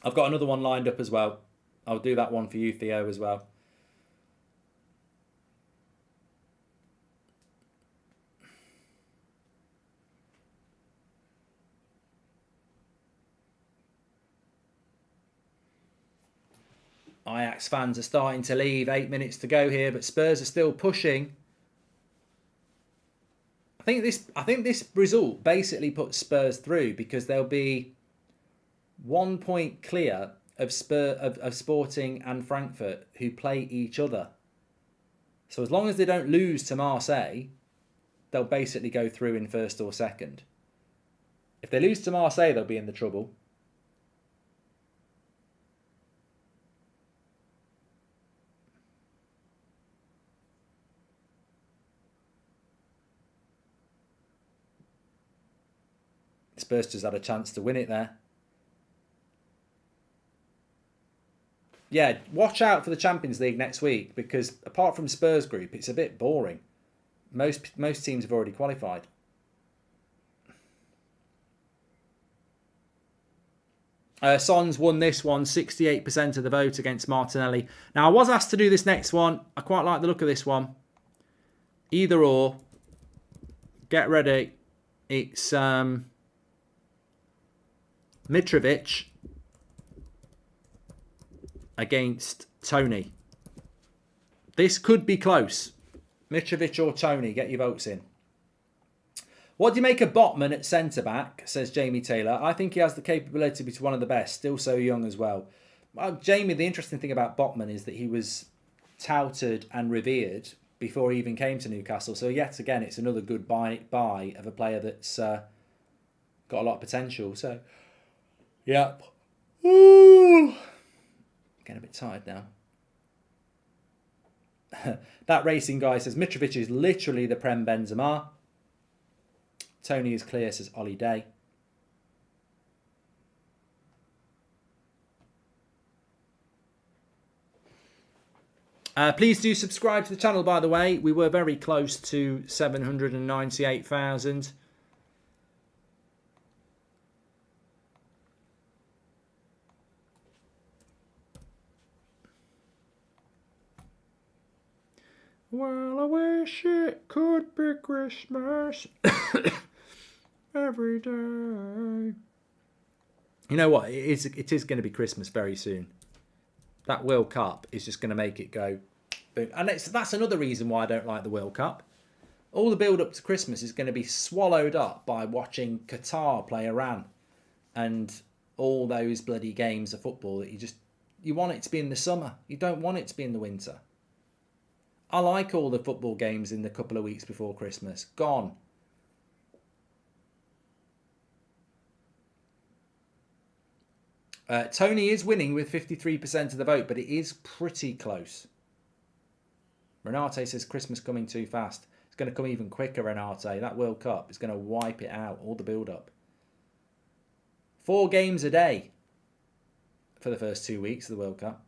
I've got another one lined up as well. I'll do that one for you, Theo, as well. Ajax fans are starting to leave. 8 minutes to go here, but Spurs are still pushing. I think this result basically puts Spurs through because they'll be 1 point clear of Sporting and Frankfurt, who play each other. So as long as they don't lose to Marseille, they'll basically go through in first or second. If they lose to Marseille, they'll be in the trouble. Spurs just had a chance to win it there. Yeah, watch out for the Champions League next week because apart from Spurs group, it's a bit boring. Most teams have already qualified. Son's won this one, 68% of the vote against Martinelli. Now, I was asked to do this next one. I quite like the look of this one. Either or. Get ready. It's Mitrovic against Tony. This could be close. Mitrovic or Tony, get your votes in. What do you make of Botman at centre-back, says Jamie Taylor. I think he has the capability to be one of the best, still so young as well. Well, Jamie, the interesting thing about Botman is that he was touted and revered before he even came to Newcastle. So yet again, it's another good buy of a player that's got a lot of potential. So, yeah. Ooh. Getting a bit tired now. That racing guy says Mitrovic is literally the Prem Benzema. Tony is clear, says Ollie Day. Please do subscribe to the channel, by the way. We were very close to 798,000. Well, I wish it could be Christmas every day. You know what? It is going to be Christmas very soon. That World Cup is just going to make it go boom. And that's another reason why I don't like the World Cup. All the build-up to Christmas is going to be swallowed up by watching Qatar play Iran and all those bloody games of football that you want it to be in the summer. You don't want it to be in the winter. I like all the football games in the couple of weeks before Christmas. Gone. Tony is winning with 53% of the vote, but it is pretty close. Renate says Christmas coming too fast. It's going to come even quicker, Renate. That World Cup is going to wipe it out, all the build-up. 4 games a day for the first 2 weeks of the World Cup.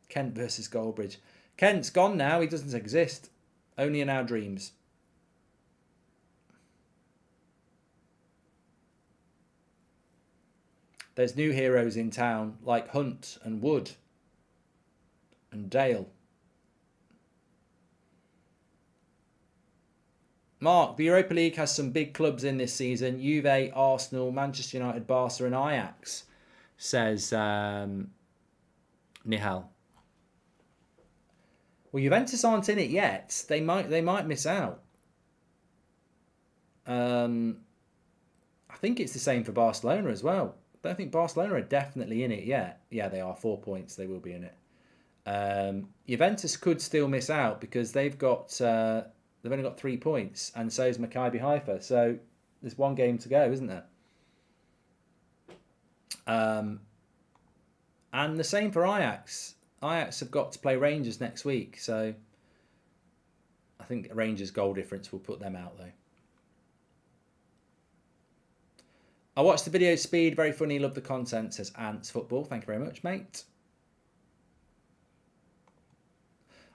Kent versus Goldbridge. Kent's gone now. He doesn't exist. Only in our dreams. There's new heroes in town like Hunt and Wood and Dale. Mark, the Europa League has some big clubs in this season. Juve, Arsenal, Manchester United, Barca and Ajax, says Nihal. Well, Juventus aren't in it yet. They might miss out. I think it's the same for Barcelona as well. I don't think Barcelona are definitely in it yet. Yeah, they are 4 points. They will be in it. Juventus could still miss out because they've only got 3 points, and so is Maccabi Haifa. So there's 1 game to go, isn't there? And the same for Ajax. Ajax have got to play Rangers next week, so I think Rangers' goal difference will put them out, though. I watched the video speed, very funny, love the content, says Ants Football. Thank you very much, mate.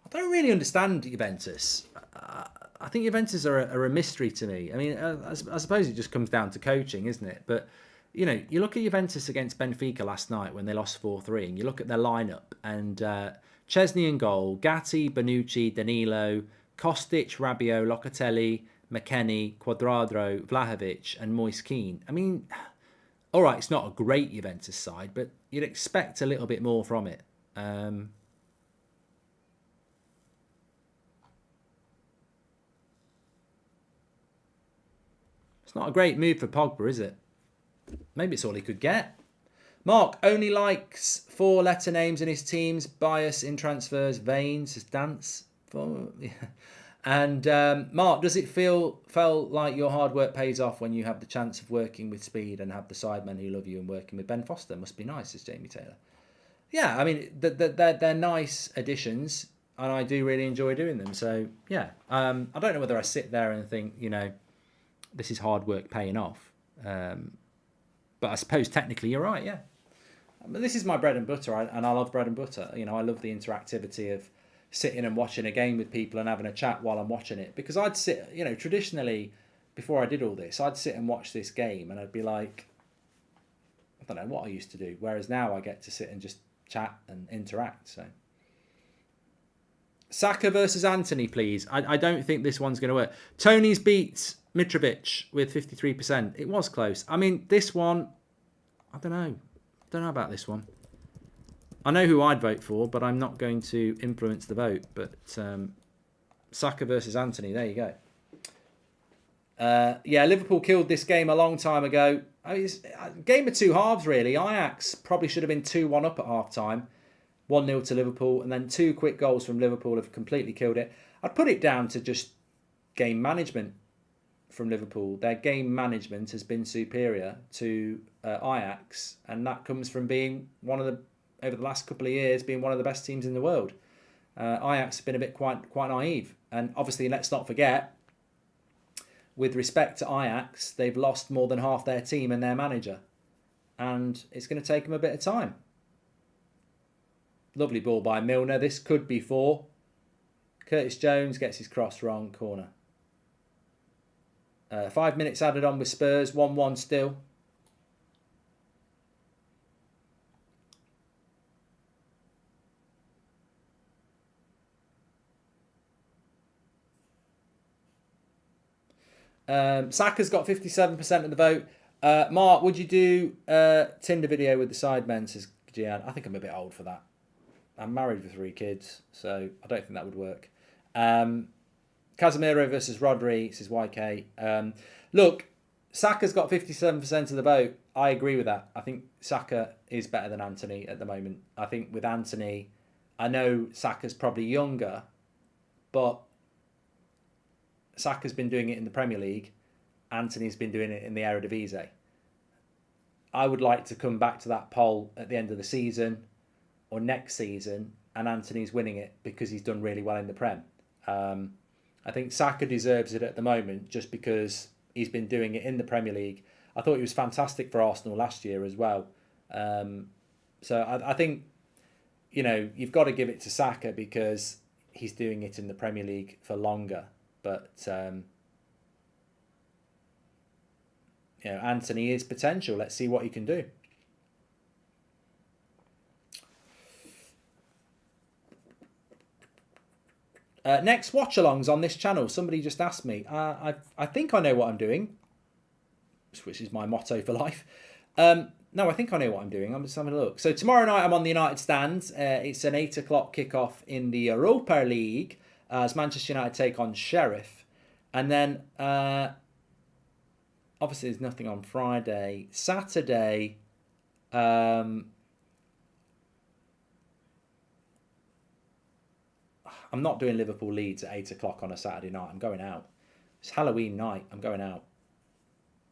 I don't really understand Juventus. I think Juventus are a mystery to me. I mean, I suppose it just comes down to coaching, isn't it? But, you know, you look at Juventus against Benfica last night when they lost 4-3, and you look at their lineup, and Chesney in goal, Gatti, Bonucci, Danilo, Kostic, Rabiot, Locatelli, McKennie, Cuadrado, Vlahovic and Moise Kean. I mean, all right, it's not a great Juventus side, but you'd expect a little bit more from it. It's not a great move for Pogba, is it? Maybe it's all he could get. Mark only likes 4 letter names in his teams. Bias in transfers. Vain, says Dance. And Mark, does it feel like your hard work pays off when you have the chance of working with Speed and have the sidemen who love you and working with Ben Foster? Must be nice, says Jamie Taylor. Yeah, I mean, they're nice additions, and I do really enjoy doing them. So, yeah, I don't know whether I sit there and think, you know, this is hard work paying off. But I suppose technically you're right, yeah. But this is my bread and butter, and I love bread and butter. You know, I love the interactivity of sitting and watching a game with people and having a chat while I'm watching it. Because I'd sit, you know, traditionally, before I did all this, I'd sit and watch this game and I'd be like, I don't know what I used to do. Whereas now I get to sit and just chat and interact. So, Saka versus Anthony, please. I don't think this one's going to work. Tony's beat Mitrovic with 53%. It was close. I mean, this one, I don't know. Don't know about this one. I know who I'd vote for, but I'm not going to influence the vote. But Saka versus Anthony, there you go. Yeah, Liverpool killed this game a long time ago. I mean, it's a game of 2 halves, really. Ajax probably should have been 2-1 up at half-time. 1-0 to Liverpool, and then 2 quick goals from Liverpool have completely killed it. I'd put it down to just game management from Liverpool. Their game management has been superior to Ajax, and that comes from being over the last couple of years, being one of the best teams in the world. Ajax have been a bit quite naive. And obviously, let's not forget, with respect to Ajax, they've lost more than half their team and their manager. And it's going to take them a bit of time. Lovely ball by Milner. This could be 4. Curtis Jones gets his cross wrong, corner. 5 minutes added on with Spurs, 1-1 still. Saka's got 57% of the vote. Mark, would you do Tinder video with the sidemen, says Gian? I think I'm a bit old for that. I'm married with 3 kids, so I don't think that would work. Casemiro versus Rodri, says YK. Look, Saka's got 57% of the vote. I agree with that. I think Saka is better than Anthony at the moment. I think with Anthony, I know Saka's probably younger, but Saka's been doing it in the Premier League. Anthony's been doing it in the Eredivisie. I would like to come back to that poll at the end of the season or next season, and Anthony's winning it because he's done really well in the Prem. I think Saka deserves it at the moment just because he's been doing it in the Premier League. I thought he was fantastic for Arsenal last year as well. So I think, you've got to give it to Saka because he's doing it in the Premier League for longer. But, Anthony is potential. Let's see what he can do. Next watch-alongs on this channel. Somebody just asked me. I think I know what I'm doing, which is my motto for life. No, I think I know what I'm doing. I'm just having a look. So tomorrow night I'm on the United stand. It's an 8 o'clock kickoff in the Europa League as Manchester United take on Sheriff. And then, obviously there's nothing on Friday. Saturday, I'm not doing Liverpool Leeds at 8 o'clock on a Saturday night. I'm going out. It's Halloween night. I'm going out.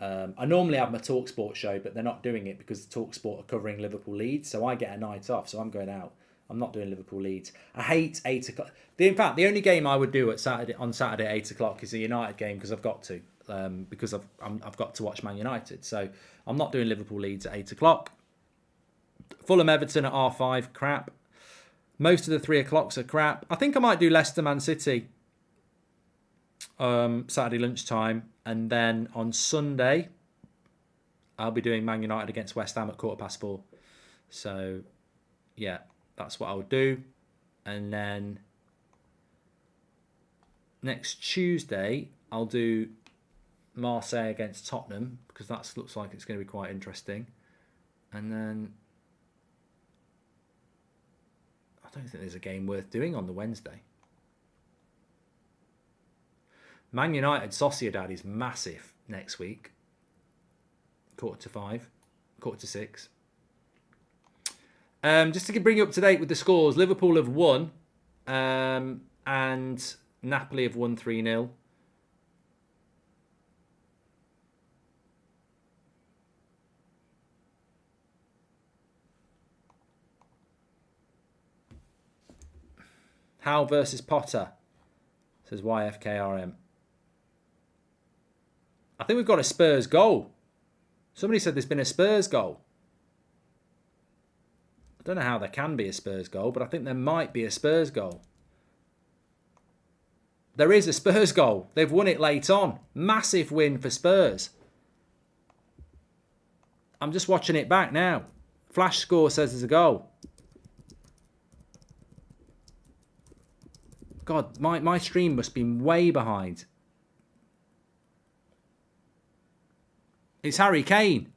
I normally have my TalkSport show, but they're not doing it because TalkSport are covering Liverpool Leeds. So I get a night off. So I'm going out. I'm not doing Liverpool Leeds. I hate 8 o'clock. In fact, the only game I would do on Saturday at 8 o'clock is a United game because I've got to. Because I've got to watch Man United. So I'm not doing Liverpool Leeds at 8 o'clock. Fulham Everton at R5, crap. Most of the 3 o'clocks are crap. I think I might do Leicester Man City Saturday lunchtime. And then on Sunday, I'll be doing Man United against West Ham at 4:15. So, yeah, that's what I'll do. And then next Tuesday, I'll do Marseille against Tottenham because that looks like it's going to be quite interesting. And then I don't think there's a game worth doing on the Wednesday. Man United Sociedad is massive next week. 4:45, 4:45. Just to bring you up to date with the scores, Liverpool have won and Napoli have won 3-0. Howe versus Potter, says YFKRM. I think we've got a Spurs goal. Somebody said there's been a Spurs goal. I don't know how there can be a Spurs goal, but I think there might be a Spurs goal. There is a Spurs goal. They've won it late on. Massive win for Spurs. I'm just watching it back now. Flash score says there's a goal. God, my stream must be way behind. It's Harry Kane.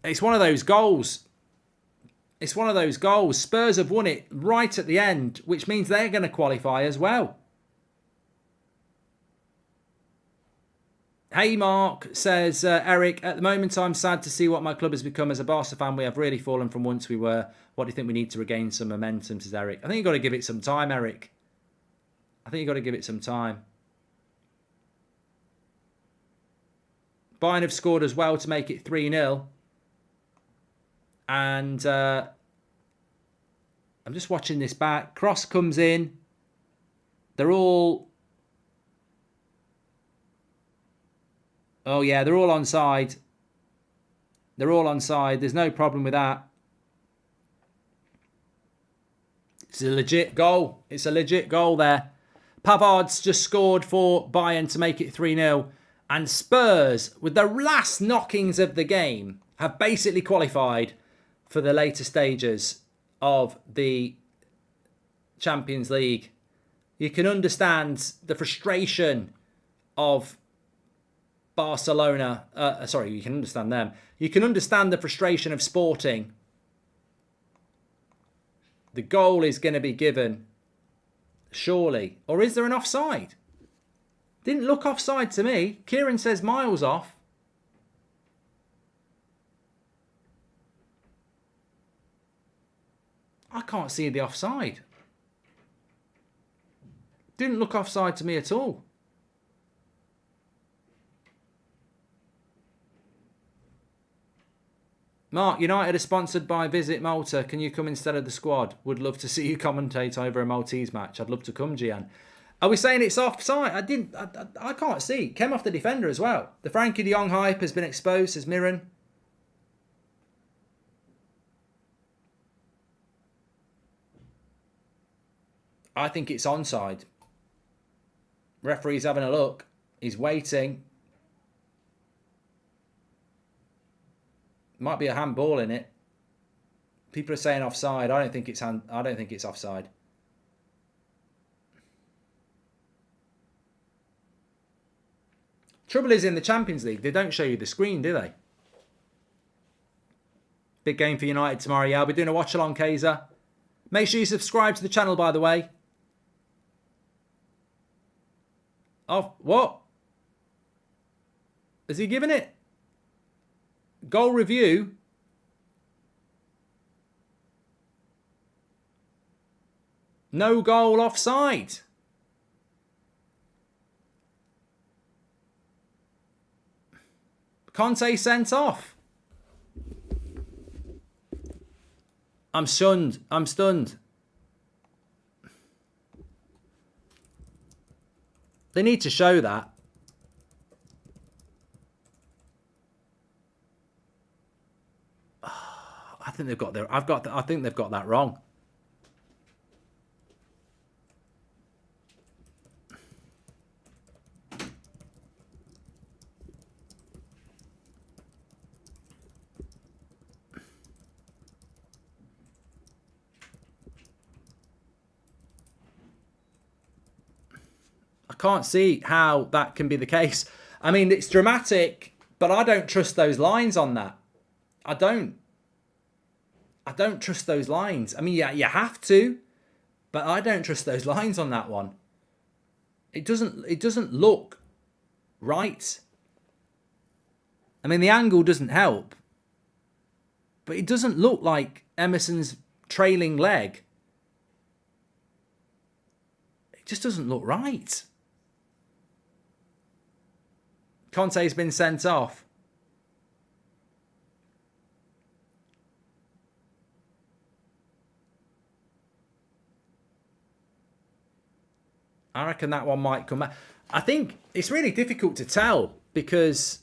It's one of those goals. It's one of those goals. Spurs have won it right at the end, which means they're going to qualify as well. Hey Mark, says Eric, at the moment I'm sad to see what my club has become as a Barca fan. We have really fallen from once we were. What do you think we need to regain some momentum, says Eric. I think you've got to give it some time, Eric. I think you've got to give it some time. Bayern have scored as well to make it 3-0. And I'm just watching this back. Cross comes in. They're all... Oh, yeah, they're all onside. They're all onside. There's no problem with that. It's a legit goal. It's a legit goal there. Pavard's just scored for Bayern to make it 3-0. And Spurs, with the last knockings of the game, have basically qualified for the later stages of the Champions League. You can understand the frustration of Barcelona. You can understand them. You can understand the frustration of Sporting. The goal is going to be given, surely. Or is there an offside? Didn't look offside to me. Kieran says miles off. I can't see the offside. Didn't look offside to me at all. Mark, United are sponsored by Visit Malta. Can you come instead of the squad? Would love to see you commentate over a Maltese match. I'd love to come, Gian. Are we saying it's offside? I can't see. Came off the defender as well. The Frankie de Jong hype has been exposed, says Mirren. I think it's onside. Referee's having a look. He's waiting. Might be a handball in it. People are saying offside. I don't think it's offside. Trouble is, in the Champions League, they don't show you the screen, do they? Big game for United tomorrow. Yeah, I'll be doing a watch-along, Kaiser. Make sure you subscribe to the channel, by the way. Oh, what? Has he given it? Goal review. No goal, offside. Conte sent off. I'm stunned. I'm stunned. They need to show that. I think they've got their. I think they've got that wrong. I can't see how that can be the case. I mean, it's dramatic, but I don't trust those lines on that. I don't trust those lines. I mean, yeah, you have to, but I don't trust those lines on that one. It doesn't look right. I mean, the angle doesn't help, but it doesn't look like Emerson's trailing leg. It just doesn't look right. Conte's been sent off. I reckon that one might come back. I think it's really difficult to tell because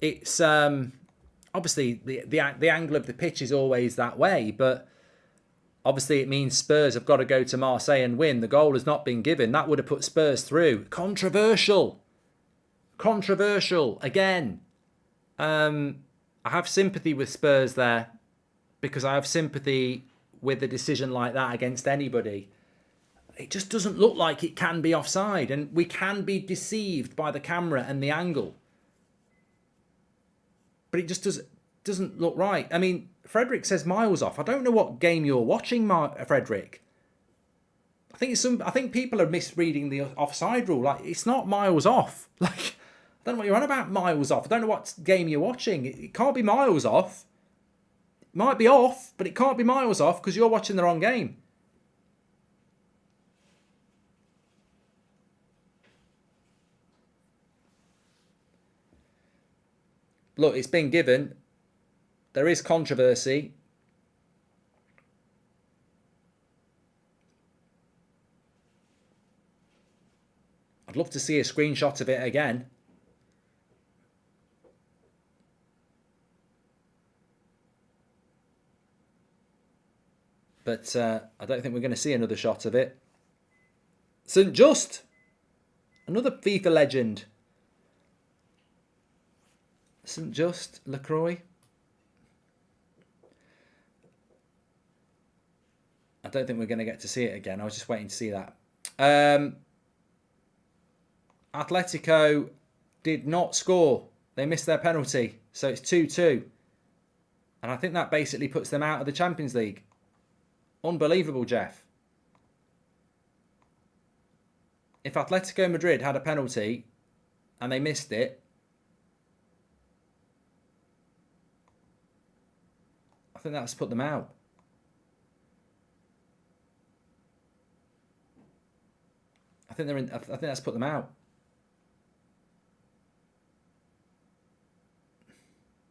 it's obviously the angle of the pitch is always that way, but obviously it means Spurs have got to go to Marseille and win. The goal has not been given. That would have put Spurs through. Controversial again. I have sympathy with Spurs there because I have sympathy with a decision like that against anybody. It just doesn't look like it can be offside, and we can be deceived by the camera and the angle. But it just doesn't look right. I mean, Frederick says miles off. I don't know what game you're watching, Frederick. I think people are misreading the offside rule. Like, it's not miles off. Like, I don't know what you're on about, miles off. I don't know what game you're watching. It can't be miles off. It might be off, but it can't be miles off because you're watching the wrong game. Look, it's been given. There is controversy. I'd love to see a screenshot of it again. But I don't think we're going to see another shot of it. St. Just. Another FIFA legend. St. Just, LaCroix. I don't think we're going to get to see it again. I was just waiting to see that. Atletico did not score. They missed their penalty. So it's 2-2. And I think that basically puts them out of the Champions League. Unbelievable, Jeff. if Atletico Madrid had a penalty and they missed it, I think that's put them out. I think that's put them out.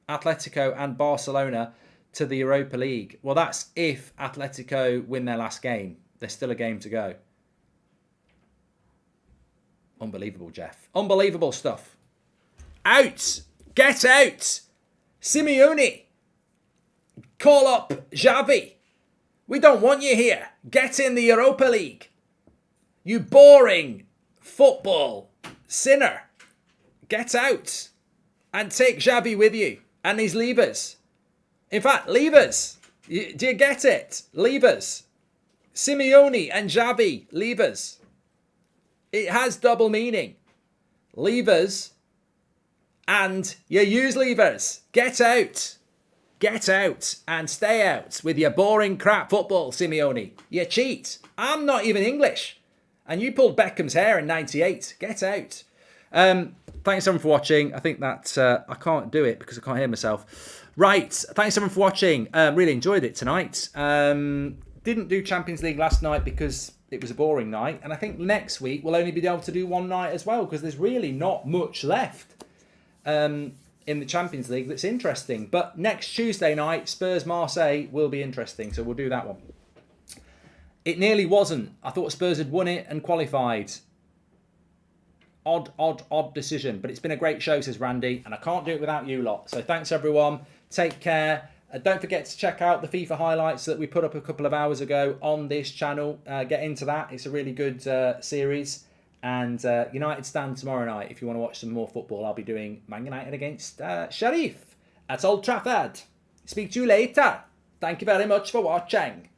Atletico and Barcelona to the Europa League. Well, that's if Atletico win their last game. There's still a game to go. Unbelievable, Jeff. Unbelievable stuff. Out! Get out! Simeone! Call up Xavi! We don't want you here. Get in the Europa League. You boring football sinner. Get out and take Xavi with you and his levers. In fact, levers. Do you get it? Levers. Simeone and Xavi, levers. It has double meaning. Levers and you use levers. Get out. Get out and stay out with your boring crap football, Simeone. You cheat. I'm not even English. And you pulled Beckham's hair in '98. Get out. Thanks everyone for watching. I think that I can't do it because I can't hear myself. Right. Thanks everyone for watching. Really enjoyed it tonight. Didn't do Champions League last night because it was a boring night. And I think next week we'll only be able to do one night as well because there's really not much left in the Champions League that's interesting. But next Tuesday night, Spurs-Marseille will be interesting. So we'll do that one. It nearly wasn't. I thought Spurs had won it and qualified. Odd decision. But it's been a great show, says Randy. And I can't do it without you lot. So thanks, everyone. Take care. Don't forget to check out the FIFA highlights that we put up a couple of hours ago on this channel. Get into that. It's a really good series. And United stand tomorrow night. If you want to watch some more football, I'll be doing Man United against Sheriff at Old Trafford. Speak to you later. Thank you very much for watching.